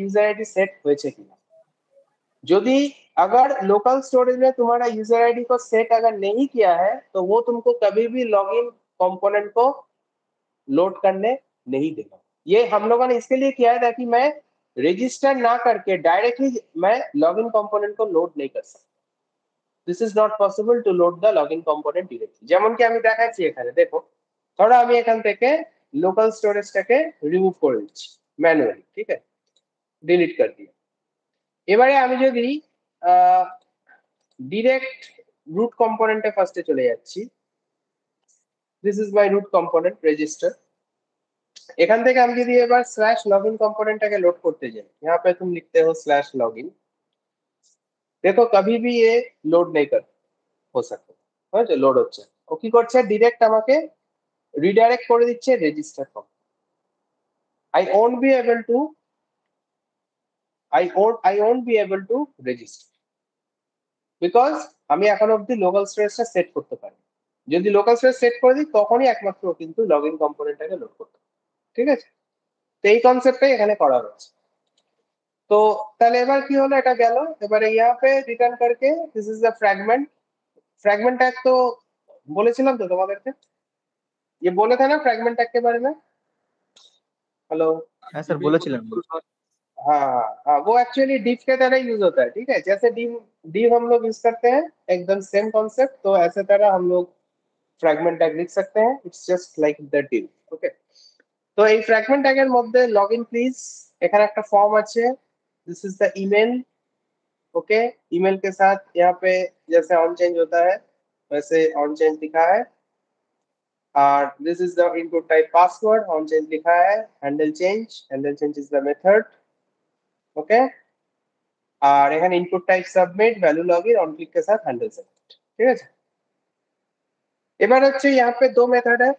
A: user ID set হয়েছে কিনা। यदि अगर लोकल स्टोरेज में तुम्हारा यूजर आईडी को सेट अगर नहीं किया है तो वो तुमको कभी भी लॉगिन कंपोनेंट को लोड करने नहीं देगा। ये हम लोगों ने इसके लिए किया है ताकि मैं रजिस्टर ना करके डायरेक्टली मैं लॉगिन कंपोनेंट को लोड नहीं कर सकता। This is not possible to load the login component directly. যেমন কি আমি দেখাচ্ছি এখানে দেখো, ধরো আমি এখান থেকে লোকাল স্টোরেজটাকে রিমুভ করে দিচ্ছি ম্যানুয়ালি, ঠিক আছে, ডিলিট করে দিই। এবারে আমি যদি ডিরেক্ট রুট কম্পোনেন্টে ফার্স্টে চলে যাচ্ছি, this is my root component register. এখান থেকে আমি যদি এবার স্ল্যাশ লगिन कंपोनेंटটাকে লোড করতে যাই, यहाँ पे तुम लिखते हो स्लैश लॉगिन, देखो कभी भी ये लोड नहीं कर हो सकता है, जो लोड হচ্ছে ও কি করছে ডাইরেক্ট আমাকে রিডাইরেক্ট করে দিচ্ছে register form. I won't be able to register because আমি এখন অবধি লোকাল স্টোরেজটা সেট করতে পারি। যদি লোকাল স্টোরেজ সেট করে দিই তখনই একমাত্র কিন্তু লগইন কম্পোনেন্টটাকে লোড করতে পারি, ঠিক আছে। তো এই কনসেপ্টটাই এখানে করা হয়েছে। তো তাহলে এবার কি হলো, এটা গেল। এবারে यहाँ पे রিটার্ন करके this is the fragment tag तो বলেছিলাম তো তোমাদেরকে, ये बोले था ना फ्रैगमेंट टैग के बारे में। हेलो,
E: হ্যাঁ স্যার বলেছিলেন।
A: हाँ, वो एक्चुअली div के तरह यूज होता है, ठीक है। जैसे div हम लोग यूज करते हैं एकदम सेम कॉन्सेप्ट, तो ऐसे तरह हम लोग फ्रैगमेंट टैग लिख सकते हैं। It's just like the div, okay. तो এই ফ্র্যাগমেন্ট ট্যাগের মধ্যে লগইন প্লিজ এখানে একটা ফর্ম আছে, this is the email, okay. Email के साथ यहाँ पे जैसे ऑन चेंज होता है वैसे ऑन चेंज लिखा है, और this is the input type password, on change लिखा है, handle change is the method, okay. और এখানে input type submit, value login, on click के साथ हैंडल सबमिट, ঠিক আছে। এবার হচ্ছে यहाँ पे दो মেথড है,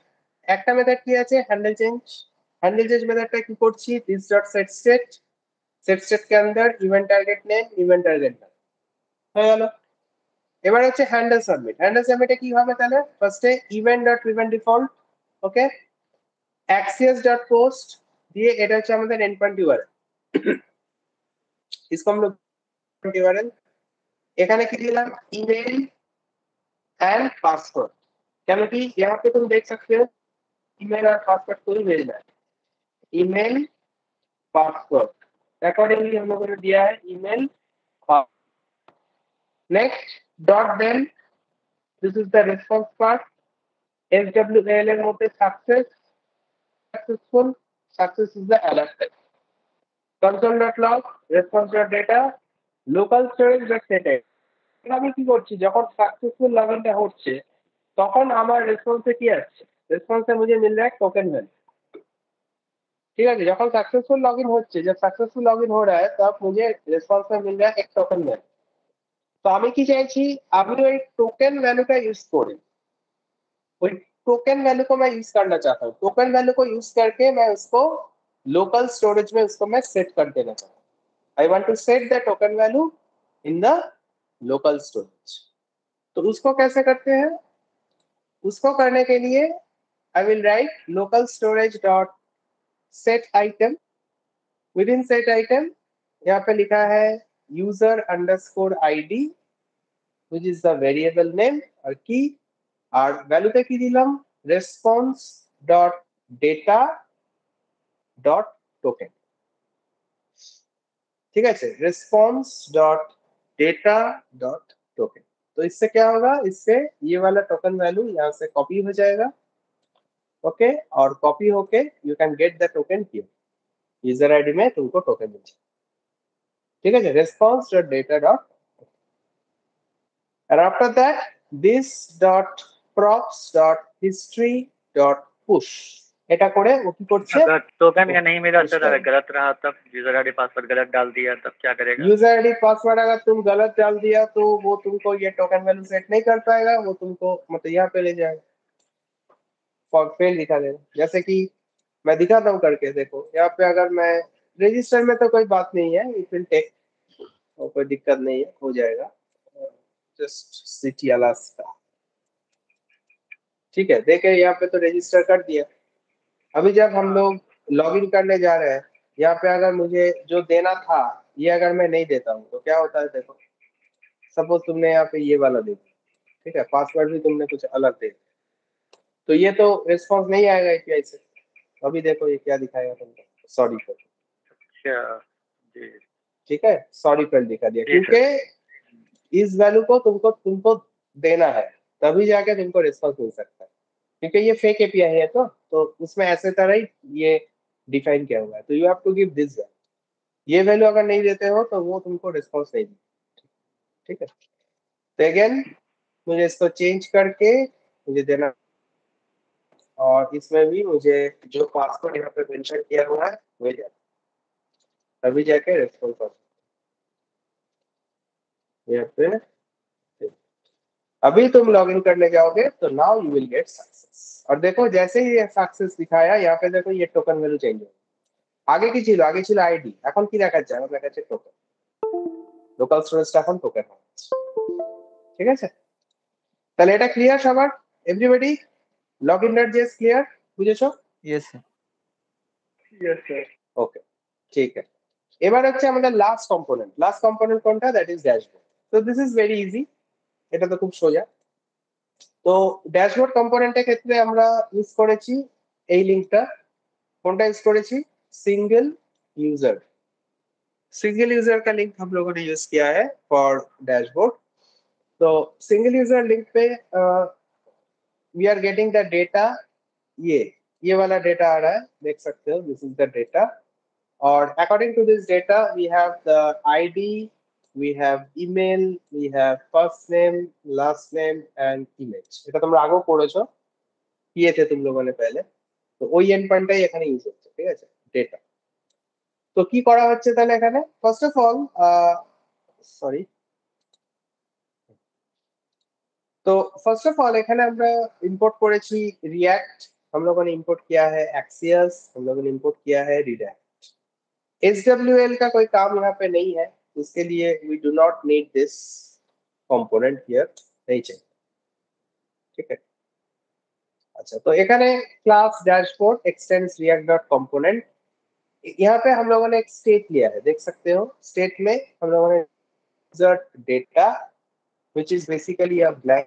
A: একটা মেথড কি আছে हैंडल चेंज মেথডটা কি করছি, this dot set state के अंदर इवेंट टारगेट नेम হয়ে গেল। এবার হচ্ছে হ্যান্ডেল সাবমিটে কি হবে, তাহলে ফার্স্টে event.prevent-default, ওকে, axios.post দিয়ে এটা হচ্ছে আমাদের endpoint URL, इसको हम लोग URL এখানে কি দিলাম ईमेल एंड पासवर्ड, क्यों कि यहाँ पे तुम देख सकते हो ईमेल और पासवर्ड को ही भेजना है, ईमेल पासवर्ड अकॉर्डिंगली हम लोगों ने दिया है email. Next dot then this is the response part, SWAL এর মধ্যে successful is the alert type, console.log response.data local storage dot set আমি কি করছি, যখন সাকসেসফুল লগইনটা হচ্ছে তখন আমার রেসপন্সে কি আসছে, রেসপন্সে मुझे मिल रहा है टोकन वैल्यू, ठीक है। जब सक्सेसफुल लॉगिन होচ্ছে, जब सक्सेसफुल लॉगिन हो रहा है तब मुझे रेस्पॉन्स में मिल रहा है एक टोकन वैल्यू। तो আমি কি চাইছি, আমি ওই টোকেন ভ্যালুটা ইউজ করি, ওই टोकन वैल्यू को मैं यूज करना चाहता हूँ। टोकन वैल्यू को यूज करके मैं उसको लोकल स्टोरेज में उसको मैं सेट कर देना चाहता हूँ। I want to set the token value in the local storage. तो उसको कैसे करते हैं, उसको करने के लिए I will write local storage dot set item, within set item यहाँ पे लिखा है user underscore ID which is the variable name और की, और वैल्यूতে কি দিলাম response dot data dot token, ठीक है, response dot data dot token. तो इससे क्या होगा, इससे ये वाला टोकन वैल्यू यहाँ से कॉपी हो जाएगा, ओके, और कॉपी होके you can get the token here, user ID में तुमको टोकन मिल जाएगा, ठीक है, response dot data dot, and after that this dot props dot history dot push এটা করে ও কি করছে,
G: अगर टोकन का नहीं मिला सर, अगर गलत रहा तब यूजर आईडी पासवर्ड गलत डाल दिया तब क्या करेगा?
A: यूजर आईडी पासवर्ड अगर तुम गलत डाल दिया तो वो तुमको ये टोकन वैल्यू सेट नहीं कर पाएगा, वो तुमको मतलब यहाँ पे ले जाएगा, फॉर फेल दिखा देगा। जैसे कि मैं दिखाता हूँ करके, देखो यहाँ पे अगर मैं रजिस्टर में तो कोई बात नहीं है, इट विल टेक, कोई दिक्कत नहीं है, हो जाएगा, जस्ट सिटी अलास्का, ठीक है। देखे यहाँ पे तो रजिस्टर कर दिया। अभी जब हम लोग लॉगिन करने जा रहे हैं यहाँ पे अगर मुझे जो देना था ये अगर मैं नहीं देता हूँ तो क्या होता है, देखो सपोज तुमने यहाँ पे ये वाला दे दिया, ठीक है, पासवर्ड भी तुमने कुछ अलग दे दिया, तो ये तो रिस्पॉन्स नहीं आएगा एपीआई से। अभी देखो ये क्या दिखाएगा तुमको, सॉरी फॉर,
G: अच्छा जी
A: ठीक है, सॉरी फॉर दिखा दिया,
G: जी सर।
A: क्योंकि इस वैल्यू को तुमको देना है, तभी जाके तुमको रिस्पॉन्स मिल सकता है, क्योंकि ये फेक एपीआई है तो उसमें ऐसे तरह ही ये डिफाइन किया हुआ है, तो you have to give this value, ये वैल्यू अगर नहीं देते हो तो वो तुमको रिस्पॉन्स नहीं देगी, ठीक है। तो अगेन मुझे इसको चेंज करके मुझे देना, और इसमें भी मुझे जो पासवर्ड यहाँ पे मेंशन किया हुआ है वही देना, तभी जाके रिस्पॉन्स हो यहाँ पे। अभी तुम लॉग इन करने जाओगे तो now you will get success, और देखो जैसे ही ये सक्सेस दिखाया यहाँ पे देखो ये टोकन वैल्यू चेंज हो, আগে কি ছিল, আগে ছিল আইডি, এখন কি দেখাচ্ছে, এখন দেখাচ্ছে টোকেন, লোকাল স্টোরেজটা এখন টোকেন হচ্ছে, ঠিক আছে। তাহলে এটা ক্লিয়ার সবার, এভরিবডি login.js ক্লিয়ার, বুঝেছো?
E: Yes sir.
D: Yes, sir.
A: ওকে, ঠিক আছে। এবার হচ্ছে আমাদের লাস্ট কম্পোনেন্ট কোনটা, দ্যাট ইজ ড্যাশবোর্ড। তো দিস ইজ ভেরি ইজি, এটা তো খুব সোজা। তো ড্যাশবোর্ড কম্পোনেন্টের ক্ষেত্রে আমরা ইউজ করেছি এই লিঙ্কটা, কোনটা ইউজ করেছি, सिंगल यूजर का लिंक हम लोगों ने यूज किया है फॉर डैशबोर्ड। तो सिंगल यूजर लिंक पे we are getting the data, ये वाला डेटा आ रहा है, देख सकते हो, दिस इज द डेटा, और according to this data we have the ID, we have email, we have first name, last name and image. এটা তোমরা আগেও পড়েছো, কিয়েতে तुम लोगों ने पहले, তো ওই এন্ড পয়েন্টটাই এখানে ইউজ হচ্ছে, ঠিক আছে, ডেটা। তো কি করা হচ্ছে তাহলে এখানে, ফার্স্ট অফ অল সরি, तो फर्स्ट ऑफ ऑल এখানে আমরা इंपोर्ट করেছি रिएक्ट, हम लोगों ने इंपोर्ट किया है एक्सियस, हम लोगों ने इंपोर्ट किया है रिडैक्ट। एसडब्ल्यूएल का कोई काम यहाँ पे नहीं है, इसके लिए we do not need this component here, नहीं चाहिए, ठीक है। अच्छा, तो এখানে class dashboard extends react dot component, यहाँ पे हम लोगों ने एक स्टेट लिया है, देख सकते हो, स्टेट में हम लोगों ने data which is basically a blank,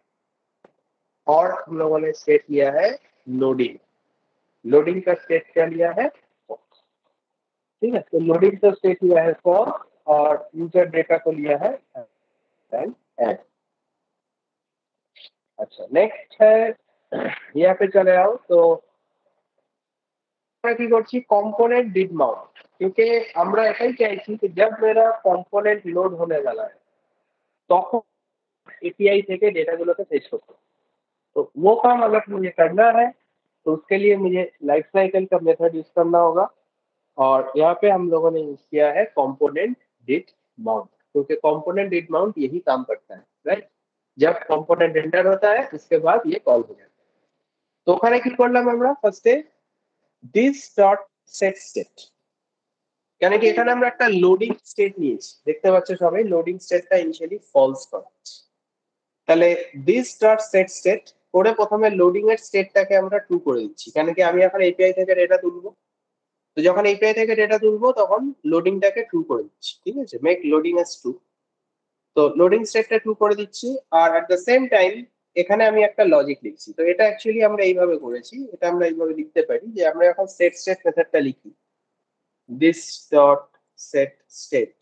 A: और हम लोगों ने स्टेट लिया है लोडिंग का स्टेट क्या लिया है, ठीक है। तो लोडिंग का स्टेट लिया है फॉर, और यूजर डेटा को लिया है एड। अच्छा, नेक्स्ट है, यहाँ पे चले आओ, तो কি করছি, কম্পোনেন্ট ডিড মাউন্ট, क्योंकि আমরা এটাই চাইছি कि जब मेरा কম্পোনেন্ট লোড होने वाला है তখন एपीआई থেকে ডেটাগুলোকে ফেচ করতে, तो वो काम अगर मुझे करना है तो उसके लिए मुझे लाइफ साइकिल का मेथड यूज करना होगा, और यहाँ पे हम लोगों ने यूज किया है कंपोनेंट डिड माउंट, क्योंकि कंपोनेंट डिड माउंट यही काम करता है, राइट। जब कंपोनेंट रेंडर होता है उसके बाद ये कॉल हो जाता है। तो ওখানে কি করলাম আমরা, ফার্স্টে দিস ডট সেট স্টেট, কেন কি এখানে আমরা একটা লোডিং স্টেট নিয়েছি, দেখতে পাচ্ছ সবাই, লোডিং স্টেটটা ইনিশিয়ালি ফলস করাচ্ছি, তাহলে দিস ডট সেট স্টেট করে প্রথমে লোডিং এর স্টেটটাকে আমরা ট্রু করে দিচ্ছি, কেন কি আমি এখন এপিআই থেকে ডেটা তুলবো, তো যখন এপিআই থেকে ডেটা তুলবো তখন লোডিংটাকে ট্রু করে দিচ্ছি, ঠিক আছে, মেক লোডিং এস ট্রু। তো লোডিং স্টেটটা ট্রু করে দিচ্ছি, আর এট দ্য সেম টাইম এখানে আমি একটা লজিক লিখছি। তো এটা অ্যাকচুয়ালি আমরা এইভাবে করেছি, এটা আমরা এইভাবে লিখতে পারি যে আমরা এখন সেট স্টেট মেথডটা লিখি, दिस डॉट सेट स्टेट,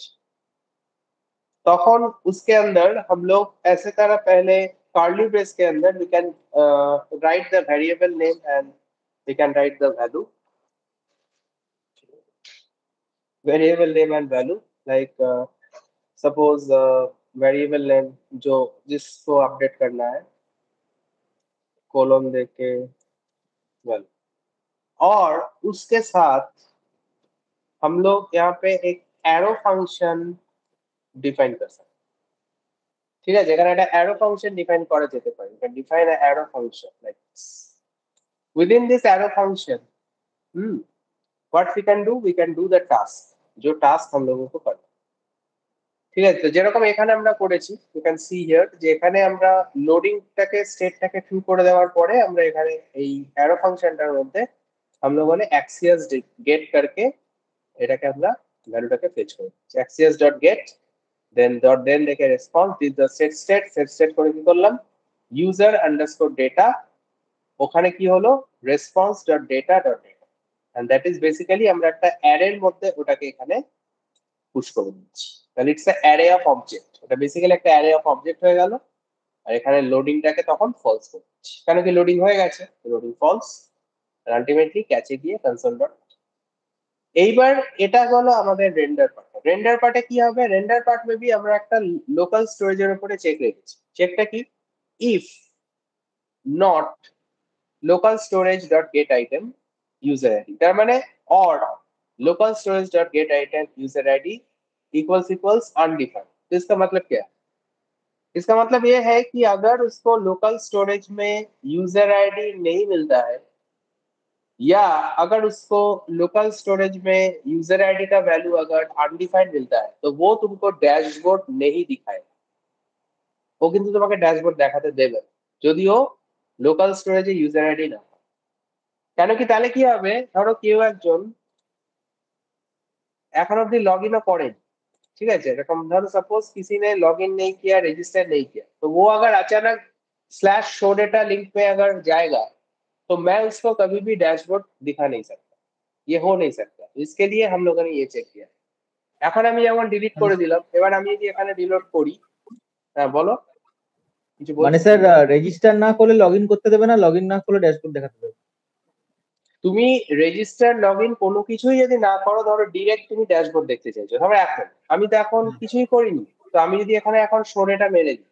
A: तখন उसके अंदर हम लोग ऐसे तरह पहले कर्ली ब्रेस के अंदर we can write the variable name and we can write the value, variable name and value, like suppose variable name जो जिसको अपडेट करना है कोलन देके वेल, और उसके साथ हम लोग यहाँ पे एक एरो फंक्शन ডিফাইন कर सकते, ঠিক আছে। এখানে একটা অ্যারো ফাংশন ডিফাইন করা যেতে পারে, you can define an arrow function like this. Within this arrow function what we can do the task, जो टास्क हम लोगों को करना, ঠিক আছে। তো যেরকম এখানে আমরা করেছি, you can see here যে এখানে আমরা লোডিংটাকে স্টেটটাকে ট্রু করে দেওয়ার পরে আমরা এখানে এই অ্যারো ফাংশনটার মধ্যে हम लोगों ने एक्सियस गेट करके এটাকে আমরা ভ্যালুটাকে ফেচ করি access ডট গেট দেন দেখে response this the set state করে কি করলাম ইউজার আন্ডারস্কোর ডেটা ওখানে কি হলো response dot data dot data and that is basically আমরা একটা অ্যারের মধ্যে ওটাকে এখানে পুশ করে দিচ্ছি তাহলে it's a array of object এটা বেসিক্যালি একটা অ্যারে অফ অবজেক্ট হয়ে গেল আর এখানে লোডিংটাকে তখন ফলস করে দিচ্ছি কেন কি লোডিং হয়ে গেছে লোডিং ফলস আলটিমেটলি ক্যাচে গিয়ে কনসোল ডট এইবার এটা হলো আমাদের রেন্ডার পার্টে কি হবে রেন্ডার পার্ট মেবি আমরা একটা লোকাল স্টোরেজের উপরে চেক রেখেছি চেকটা কি if not local storage dot gate item user ID তার মানে और local storage dot gate item user ID equals undefined तो इसका मतलब क्या है इसका मतलब ये है कि अगर उसको लोकल स्टोरेज में यूजर आईडी नहीं मिलता है या अगर उसको लोकल स्टोरेज में यूजर आईडी का वैल्यू अगर अनडिफाइंड मिलता है तो वो तुमको डैशबोर्ड नहीं दिखाएगा वो किंतु তোমাকে ড্যাশবোর্ড দেখাতে দেবে যদিও লোকাল স্টোরেজে ইউজার আইডি না কেন কি তাহলে কি হবে ধরো কেউ একজন এখন অব্দি लॉग इन करें ठीक है एरकम धरो सपोज किसी ने लॉग इन नहीं किया रजिस्टर नहीं किया तो वो अगर अचानक /show data लिंक में अगर जाएगा तो मैं उसको कभी भी डैशबोर्ड दिखा नहीं सकता ये हो नहीं सकता इसके लिए हम लोगों ने ये चेक किया এখন আমি যেমন ডিলিট করে দিলাম এবার আমি যদি এখানে রিলোড করি হ্যাঁ বলো কিছু
E: মানে স্যার রেজিস্টার না করলে লগইন করতে দেবে না লগইন না করলে ড্যাশবোর্ড দেখাতে দেবে
A: তুমি রেজিস্টার লগইন কোনো কিছুই যদি না করো ধরো ডাইরেক্ট তুমি ড্যাশবোর্ড দেখতে চাইছো ধরো এখন আমি তো এখন কিছুই করিনি তো আমি যদি এখানে এখন শো ডেটা মেরে দিই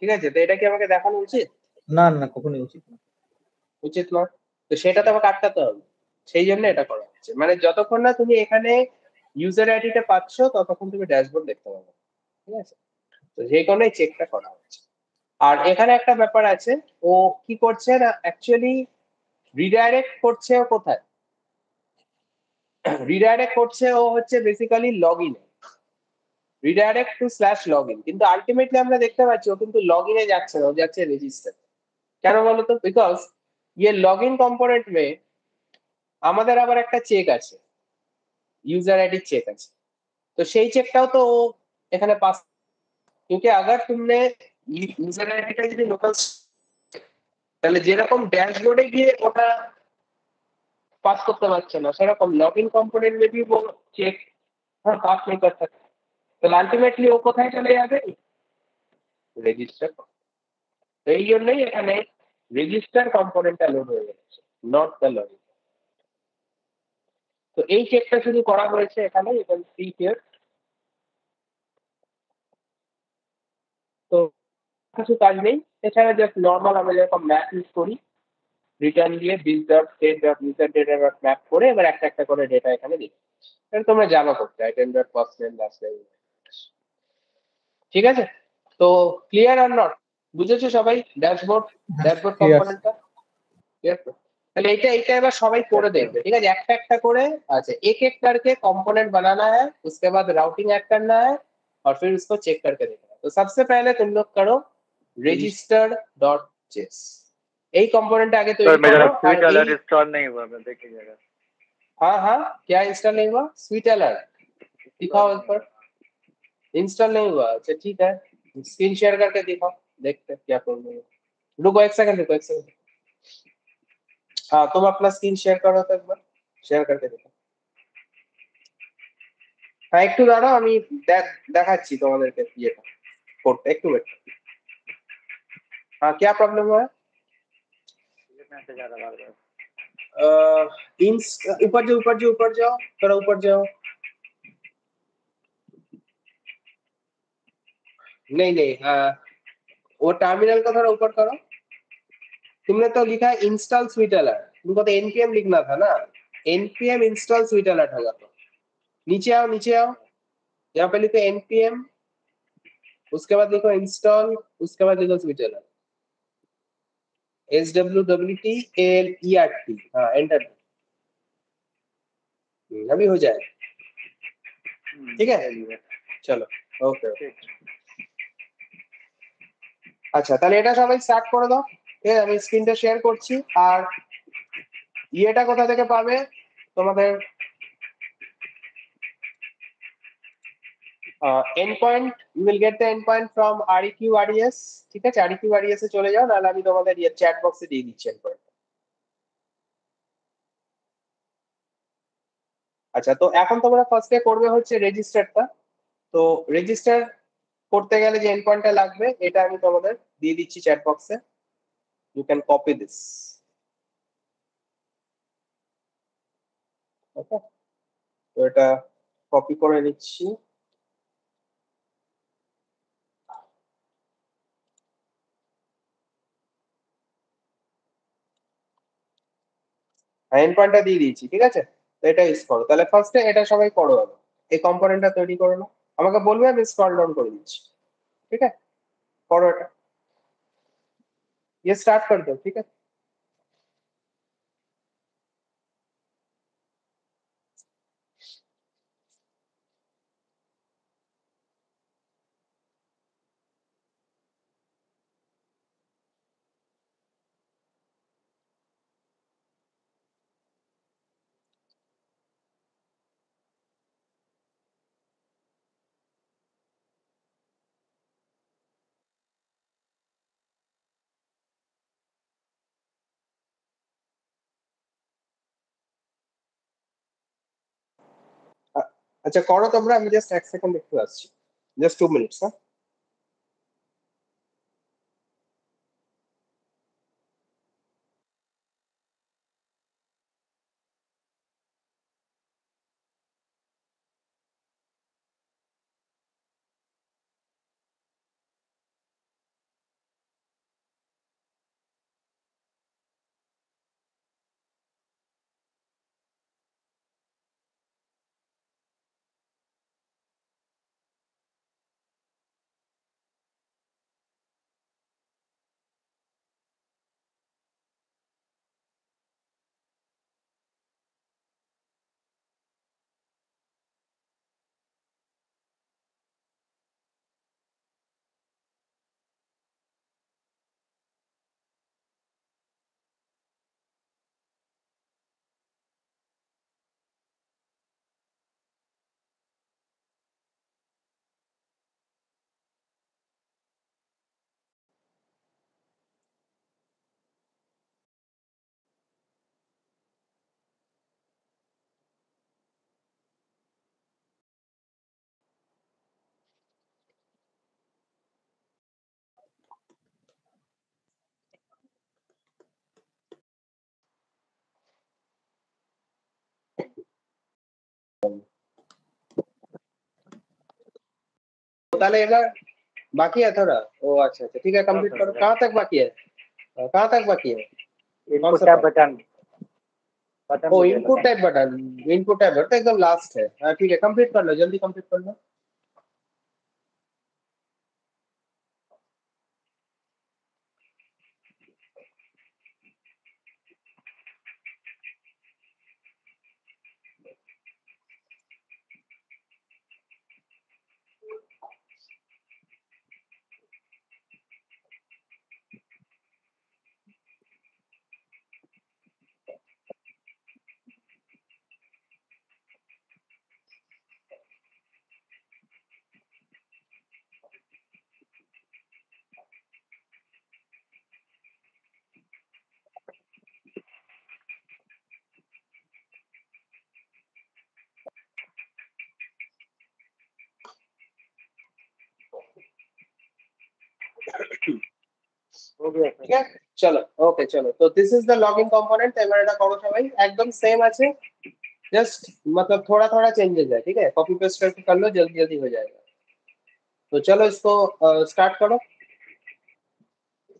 A: ঠিক আছে তো এটা কি আমাকে দেখানো উচিত
E: না না কখনোই উচিত না
A: উচিত নয় তো সেটা তো আমাকে আটকাতে হবে সেই জন্য এটা করা হচ্ছে মানে যতক্ষণ না তুমি এখানে ইউজার আইডিটা পাচ্ছ ততক্ষণ তুমি ড্যাশবোর্ড দেখতে পাবে ঠিক আছে তো যে কারণে চেকটা করা হচ্ছে আর এখানে একটা ব্যাপার আছে ও কি করছে না অ্যাকচুয়ালি রিডাইরেক্ট করছে ও কোথায় রিডাইরেক্ট করছে ও হচ্ছে বেসিক্যালি লগইনে রিডাইরেক্ট টু /login কিন্তু আলটিমেটলি আমরা দেখতে পাচ্ছি ও কিন্তু লগইনে যাচ্ছে না ও যাচ্ছে রেজিস্টার কেন বলো তো বিকজ ये लॉगिन कंपोनेंट में আমাদের আবার একটা চেক আছে यूजर आईडी চেক আছে তো সেই চেকটাও তো ও এখানে পাস क्योंकि अगर तुमने यूजर आईडी টা যদি লোকাল তাহলে যেরকম ড্যাশবোর্ডে গিয়ে ওটা पास করতে পারছে না সেরকম লগইন কম্পোনেন্ট में भी वो चेक पास नहीं कर सकता तो अल्टीमेटली वो কোথায় চলে যাবে রেজিস্টার তো এই জন্যই এখানে রেজিস্টার কম্পোনেন্টটা লোড হয়ে যাচ্ছে নট দ্য লগইন তো এই চেকটা শুধু করা হয়েছে এখানে ইউ ক্যান সি হিয়ার তো কিছু কাজ নেই এছাড়া জাস্ট নর্মাল আমরা যেরকম ম্যাপ ইউজ করি রিটার্ন দিয়ে this.state.user.data.map করে এবার একটা একটা করে ডেটা এখানে দিচ্ছি এটা তোমরা জানো করতে item.firstname ঠিক আছে তো ক্লিয়ার আর নট বুঝেছো সবাই ড্যাশবোর্ড কম্পোনেন্টটা ক্লিয়ার তো তাহলে এটা এবার সবাই করে দেখবে ঠিক আছে একটা একটা করে अच्छा एक एक करके कंपोनेंट बनाना है उसके बाद राउटिंग ऐड करना है और फिर उसको चेक करके देखना है तो सबसे पहले तुम लोग करो register.js यही कंपोनेंट आगे तो
G: मेरा स्वीट अलर्ट इंस्टॉल नहीं हुआ मैं देखिएगा
A: हाँ क्या इंस्टॉल नहीं हुआ स्वीट अलर्ट दिखाओ ऊपर इंस्टॉल नहीं हुआ अच्छा ठीक है स्क्रीन शेयर करके दिखाओ देखते हैं क्या प्रॉब्लम है रुको एक सेकंड हाँ तुम अपना स्क्रीन शेयर करो तो एक बार शेयर करके देखो हाँ একটু দাঁড়াও আমি দেখাচ্ছি তোমাদেরকে ইয়েটা করতে একটু ওয়েট हाँ क्या प्रॉब्लम हुआ है ऊपर जाओ थोड़ा ऊपर जाओ नहीं वो टर्मिनल का थोड़ा ऊपर करो तुमने तो लिखा है इंस्टॉल स्वीट अलर्ट तुमको तो npm लिखना था ना npm इंस्टॉल स्वीट अलर्ट होगा तो नीचे आओ यहाँ पे लिखो npm उसके बाद लिखो इंस्टॉल उसके बाद लिखो स्वीट अलर्ट swwt हाँ एंटर अभी हो जाए ठीक है चलो ओके আচ্ছা তাহলে এটা সবাই স্টার্ট করে দাও ঠিক আছে আমি স্ক্রিনটা শেয়ার করছি আর ইয়েটা কোথা থেকে পাবে তোমাদের endpoint, you will get the endpoint from REQ RES, ঠিক আছে? REQ RES এ চলে যাও, নাহলে আমি তোমাদের চ্যাট বক্সে দিয়ে দিচ্ছি endpoint। আচ্ছা, তো এখন তোমরা ফার্স্টে করবে হচ্ছে রেজিস্টারটা। তো রেজিস্টার করতে গেলে যে এন্ডপয়েন্টটা লাগবে এটা আমি তোমাদের দিয়ে দিচ্ছি চ্যাট বক্সে। You can copy this. Okay, তো এটা কপি করে নিচ্ছি। এন্ডপয়েন্টটা দিয়ে দিয়েছি, ঠিক আছে? তো এটা ইউজ করো। তাহলে ফার্স্টে এটা সবাই করো, এই কম্পোনেন্টটা তৈরি করে নাও। আমাকে বলবে, আমি স্ক্রল ডাউন করে দিচ্ছি, ঠিক আছে? করো এটা, ये स्टार्ट कर दो, ठीक है? আচ্ছা করো তোমরা, আমি জাস্ট 1 সেকেন্ড একটু আসছি, জাস্ট 2 মিনিটস। হ্যাঁ, তাহলে এবার बाकी है थोड़ा। ओ अच्छा अच्छा, ठीक है, कंप्लीट करो। कहाँ तक बाकी है? कहाँ तक बाकी है?
G: इनपुट टैब बटन बटन
A: ओ
G: मुझे
A: इनपुट
G: लगा।
A: Type button, input type button एकदम लास्ट है। हाँ ठीक है, कंप्लीट कर लो, जल्दी कंप्लीट कर लो।
G: हो गया
A: ঠিক আছে, চলো ওকে, চলো। তো দিস ইজ দ্য লগইন কম্पोनेंट। এবার এটা করো সবাই, একদম सेम আছে, जस्ट मतलब थोड़ा थोड़ा चेंजेस है, ठीक है? कॉपी पेस्ट करके कर लो, जल्दी जल्दी हो जाएगा। तो चलो इसको स्टार्ट करो,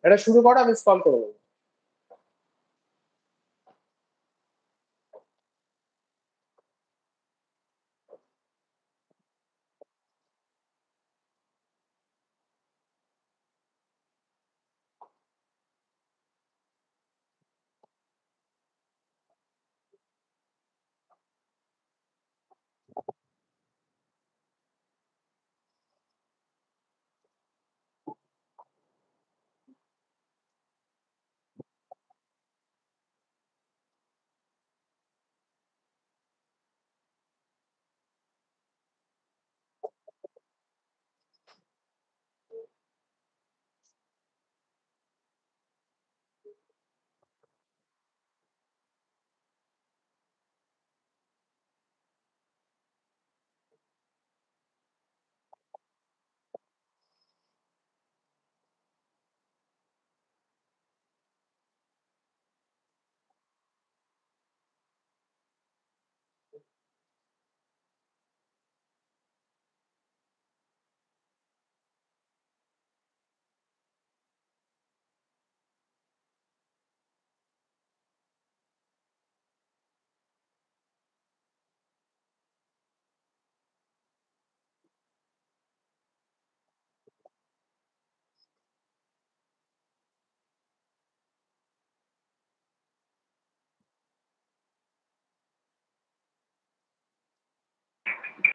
A: এটা শুরু করো, আমি স্ক্রল করে দেবো।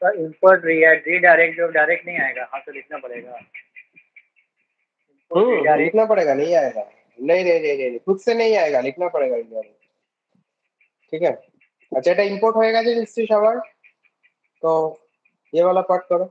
G: सर इंपोर्ट रीडायरेक्ट जो डायरेक्ट नहीं आएगा, हाँ तो लिखना पड़ेगा। Redirect-
A: लिखना पड़ेगा, नहीं आएगा। नहीं नहीं नहीं नहीं, खुद से नहीं आएगा, लिखना पड़ेगा indirect। ठीक है। अच्छा, এটা ইম্পোর্ট হয়ে গেছে নিশ্চয়ই সবার, তো ये वाला पार्ट करो।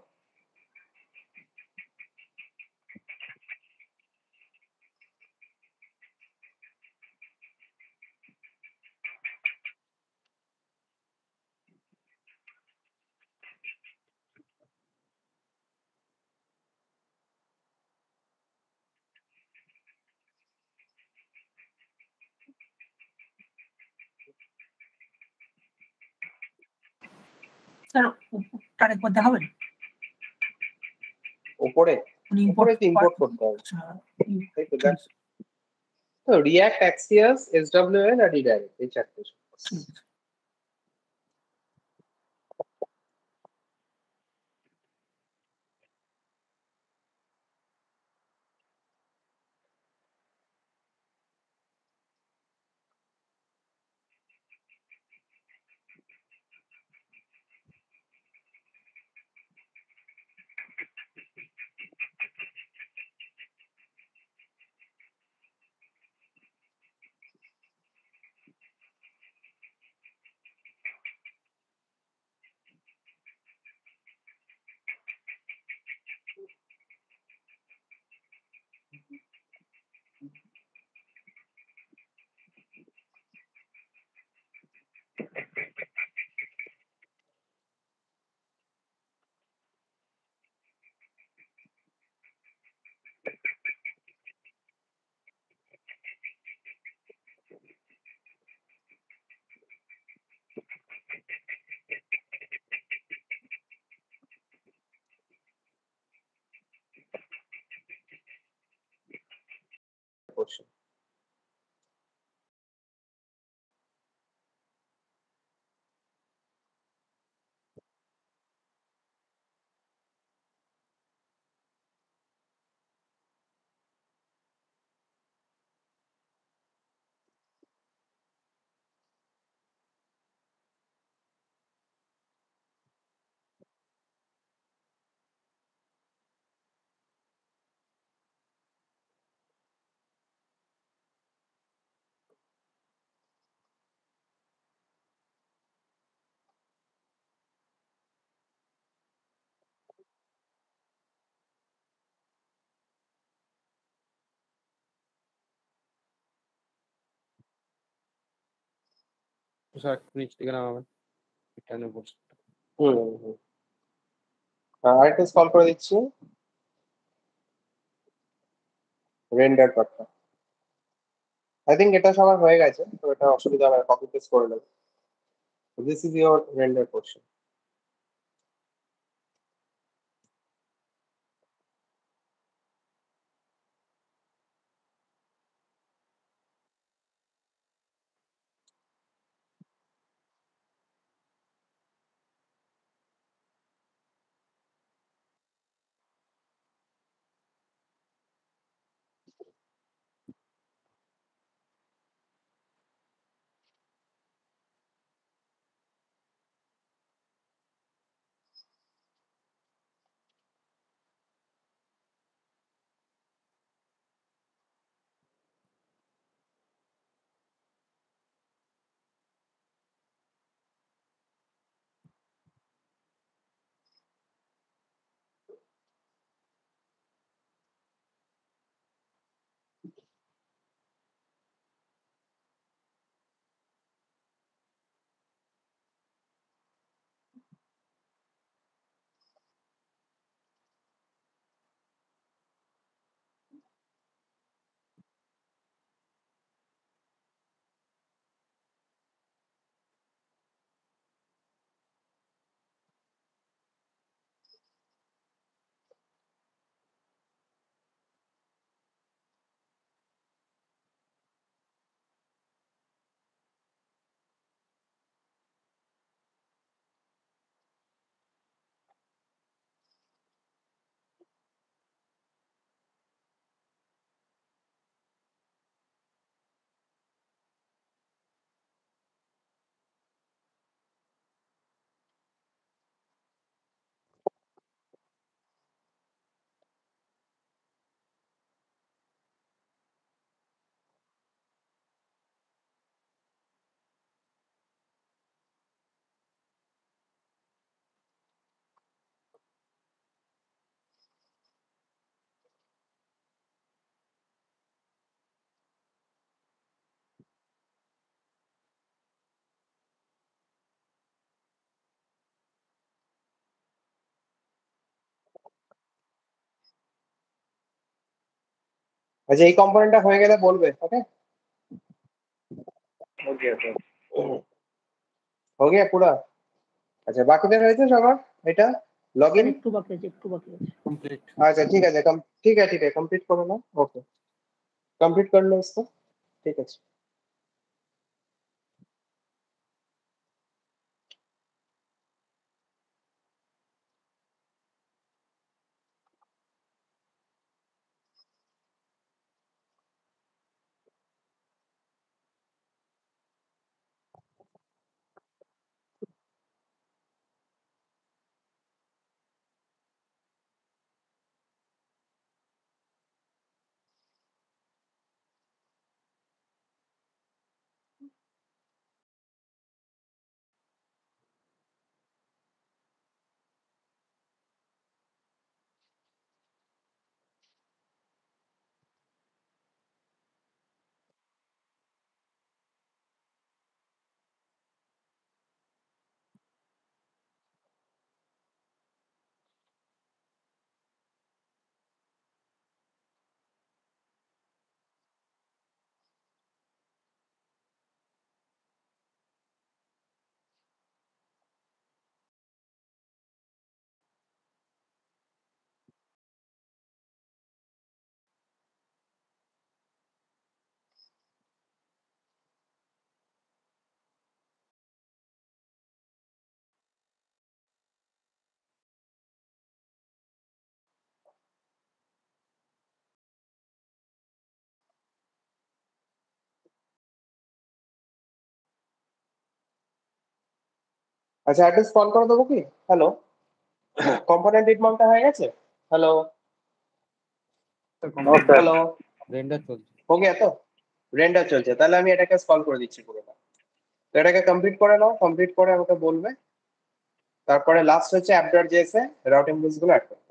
C: স্যার ওটা একবার দেখাবেন
A: উপরে
C: মানে
A: উপরে তো ইম্পোর্ট
C: ইম্পোর্ট
A: করতে হবে,
C: আচ্ছা
A: তাই তো? দেখ, তো রিঅ্যাক্ট, অ্যাক্সিয়াস, এসডব্লিউএল আর রিডাইরেক্ট, এই চারটে। portion।
F: স্যার একটু নিচ থেকে নামাবেন, এখানে বসে।
A: হুম হুম, আরেকটা স্কল করে দিচ্ছি, রেন্ডার পার্টটা। আই থিঙ্ক এটা সবার হয়ে গেছে, তো এটা অসুবিধা হবে, কপি পেস্ট করে নেব। This is your render portion. আচ্ছা এই কম্পোনেন্টটা হয়ে গেলে বলবে, ওকে?
G: हो गया सर।
A: हो गया पूरा? আচ্ছা বাকিদের হয়েছে সবার এটা লগ
C: স্যার
A: ইন?
C: একটু বাকি আছে, একটু বাকি আছে।
F: कंप्लीट।
A: আচ্ছা ঠিক আছে, ঠিক আছে ঠিক আছে, কমপ্লিট করে নাও। ওকে, কমপ্লিট कर लो इसको, ঠিক আছে। আচ্ছা অ্যাড্রেস কল করে দেবো কি? হ্যালো, কম্পোনেন্ট ডিটমাউন্টটা হয়ে গেছে? Hello
G: no sir.
A: Hello,
F: render चलছে।
A: हो गया तो? রেন্ডার চলছে, তাহলে আমি এটাকে কল করে দিচ্ছি পুরোটা। তো এটাকে কমপ্লিট করে নাও, কমপ্লিট করে আমাকে বলবে। তারপরে লাস্ট হচ্ছে app.js এ রাউটিং রুলস গুলো অ্যাড করতে হবে।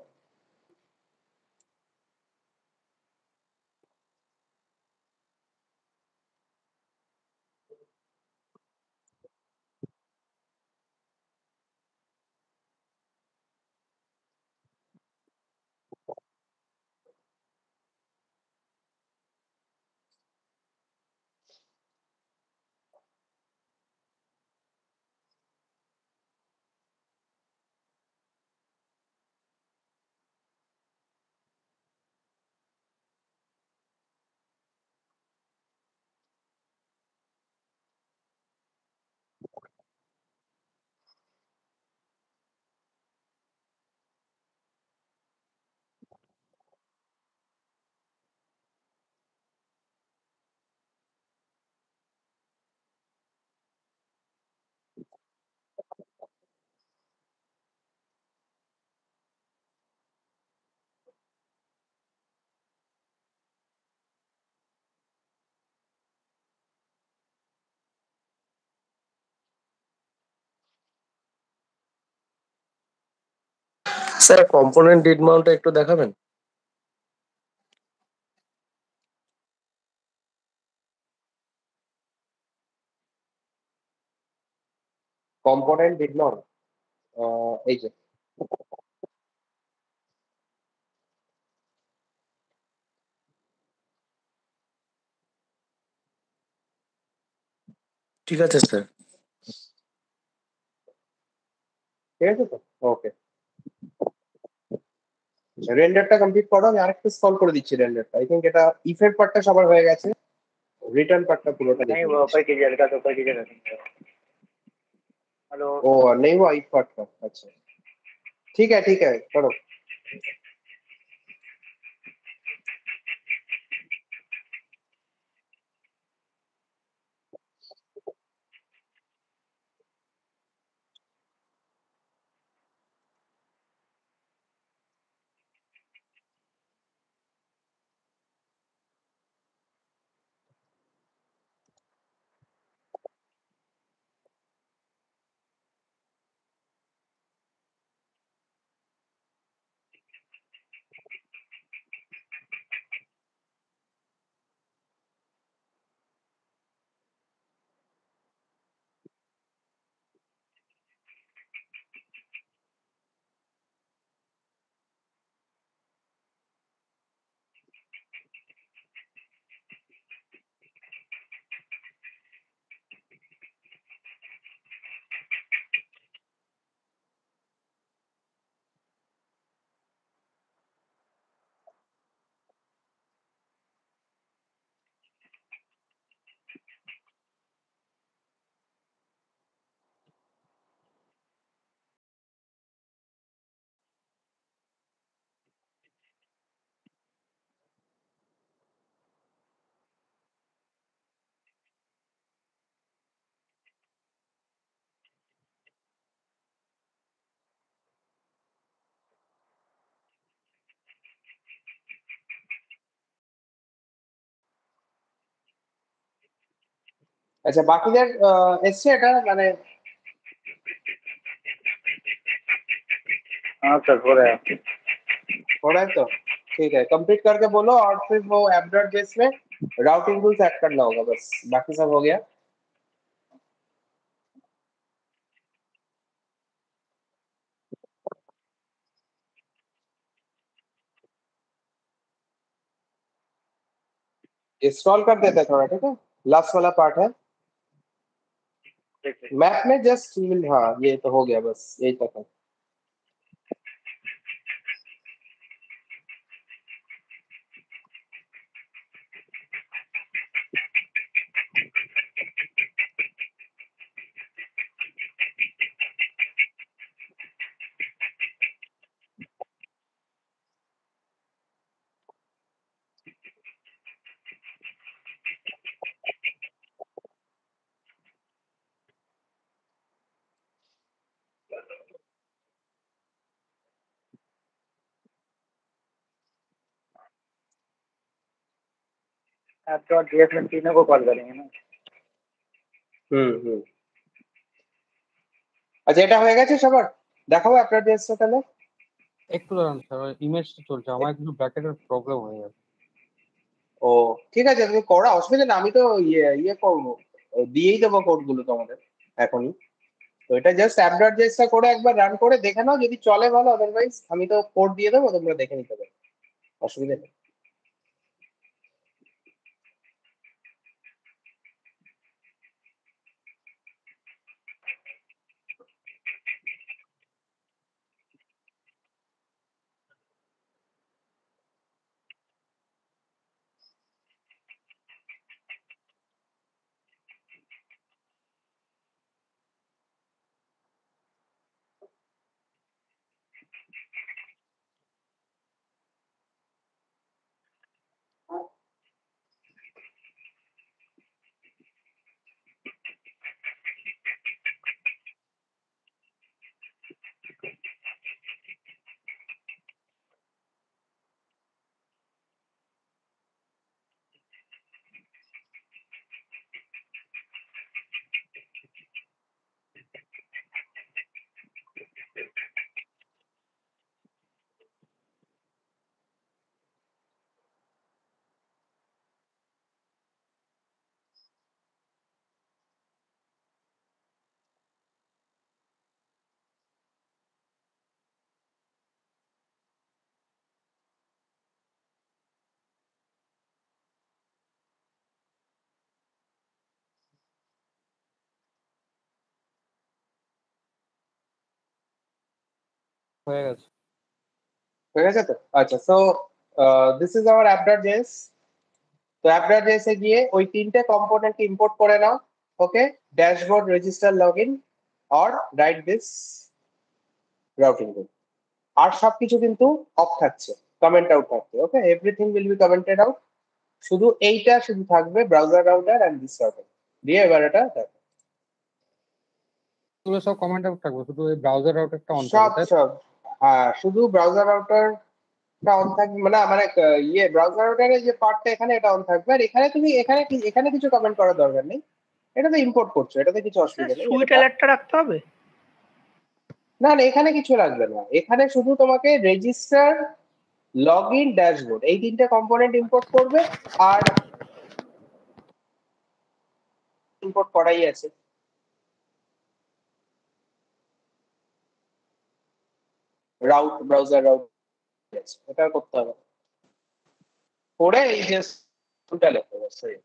B: স্যার কম্পোনেন্ট ডিড মাউন্টটা একটু দেখাবেন?
A: কম্পোনেন্ট ডিটমাউন্ট এই যে
B: ঠিক আছে স্যার।
A: ঠিক আছে তো? ওকে, রেন্ডারটা কমপ্লিট করো, আমি আরেকটু স্ক্রল করে দিচ্ছি রেন্ডারটা। আই থিঙ্ক এটা ইফের পার্টটা সবার হয়ে গেছে, রিটার্ন পার্টটা পুরোটা
G: नहीं
A: দেখিয়ে
G: वो
A: দিচ্ছি।
G: ऊपर कीजिए, हल्का सा ऊपर कीजिए। हेलो।
A: ও नहीं हुआ इफ पार्ट का? अच्छा ठीक है करो। আচ্ছা বাকিদের এসছে এটা মানে
G: हाँ सर हो रहा है
A: हो रहा है तो ठीक है कंप्लीट करके बोलो और फिर वो app.js में राउटिंग रूल्स ऐड करना होगा बस बाकी सब हो गया इंस्टॉल कर देते हैं थोड़ा ठीक है लास्ट वाला पार्ट है
G: ठीक है
A: मैप में जस्ट हाँ ये तो हो गया बस यही तक है
G: आप तो डीएस में तीनों को कॉल करेंगे ना
A: হুম আচ্ছা এটা হয়ে গেছে সবার দেখাবো app.js তাহলে
F: একটু দাঁড়ান স্যার ইমেজটা চলছে আমার একটু ব্র্যাকেটের প্রবলেম হয়ে যাবে
A: ও ঠিক আছে তুমি করো অসুবিধা না আমি তো ইয়ে করবো দিয়েই দেবো কোড গুলো তোমাদের এখনই তো এটা জাস্ট app.js টা করে একবার রান করে দেখে নাও যদি চলে ভালো আদারওয়াইজ আমি তো কোড দিয়ে দেবো তোমরা দেখে নিতে পারো অসুবিধা নেই
F: হয়ে গেছে
A: হয়ে গেছে তো আচ্ছা so this is our app.js তো app.js এ গিয়ে ওই তিনটে কম্পোনেন্ট ইম্পোর্ট করে নাও okay dashboard register login or write this routing rule আর সবকিছু কিন্তু অফ থাকছে কমেন্ট আউট থাকছে okay everything will be commented out শুধু এইটা শুধু থাকবে browser router and this router দিয়ে এবার এটা দেখো
F: এগুলো সব কমেন্ট আউট থাকবে শুধু এই ব্রাউজার রাউটারটা অন
A: সব
F: থাকবে তাই তো?
A: সব হ্যাঁ শুধু ব্রাউজার রাউটারটা অন থাকবে মানে ইয়ে ব্রাউজার রাউটারের যে পার্টটা এখানে এটা অন থাকবে আর এখানে তুমি এখানে কিছু কমেন্ট করার দরকার নেই এটা তো ইম্পোর্ট করছো এটাতে কিছু অসুবিধা নেই
C: সুইট অ্যালার্টটা রাখতে হবে
A: না না এখানে কিছু লাগবে না এখানে শুধু তোমাকে রেজিস্টার লগ ইন ড্যাশবোর্ড এই তিনটে কম্পোনেন্ট ইম্পোর্ট করবে আর ইম্পোর্ট করাই আছে ব্রাউজার রাউট এটা করতে হবে করে এই যে দুটা লেখো অবশ্যই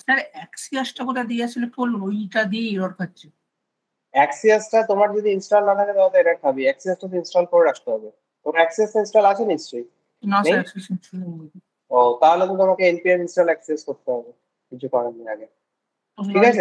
H: স্যার অ্যাক্সিয়াসটা কোথায় দিয়ে আসলে একটু বলুন, ওইটা দিয়ে এরর খাচ্ছে।
A: অ্যাক্সিয়াসটা তোমার যদি ইনস্টল না থাকে তাহলে এটা খাবি। অ্যাক্সিয়াসটা তো ইনস্টল করে রাখতে হবে। তোমার অ্যাক্সিয়াস ইনস্টল আছে নিশ্চয়ই?
H: না
A: নেই?
H: স্যার অ্যাক্সেস
A: ও তাহলে তো তোমাকে npm ইনস্টল অ্যাক্সিয়াস করতে হবে, কিছু করার নেই আগে। ঠিক আছে?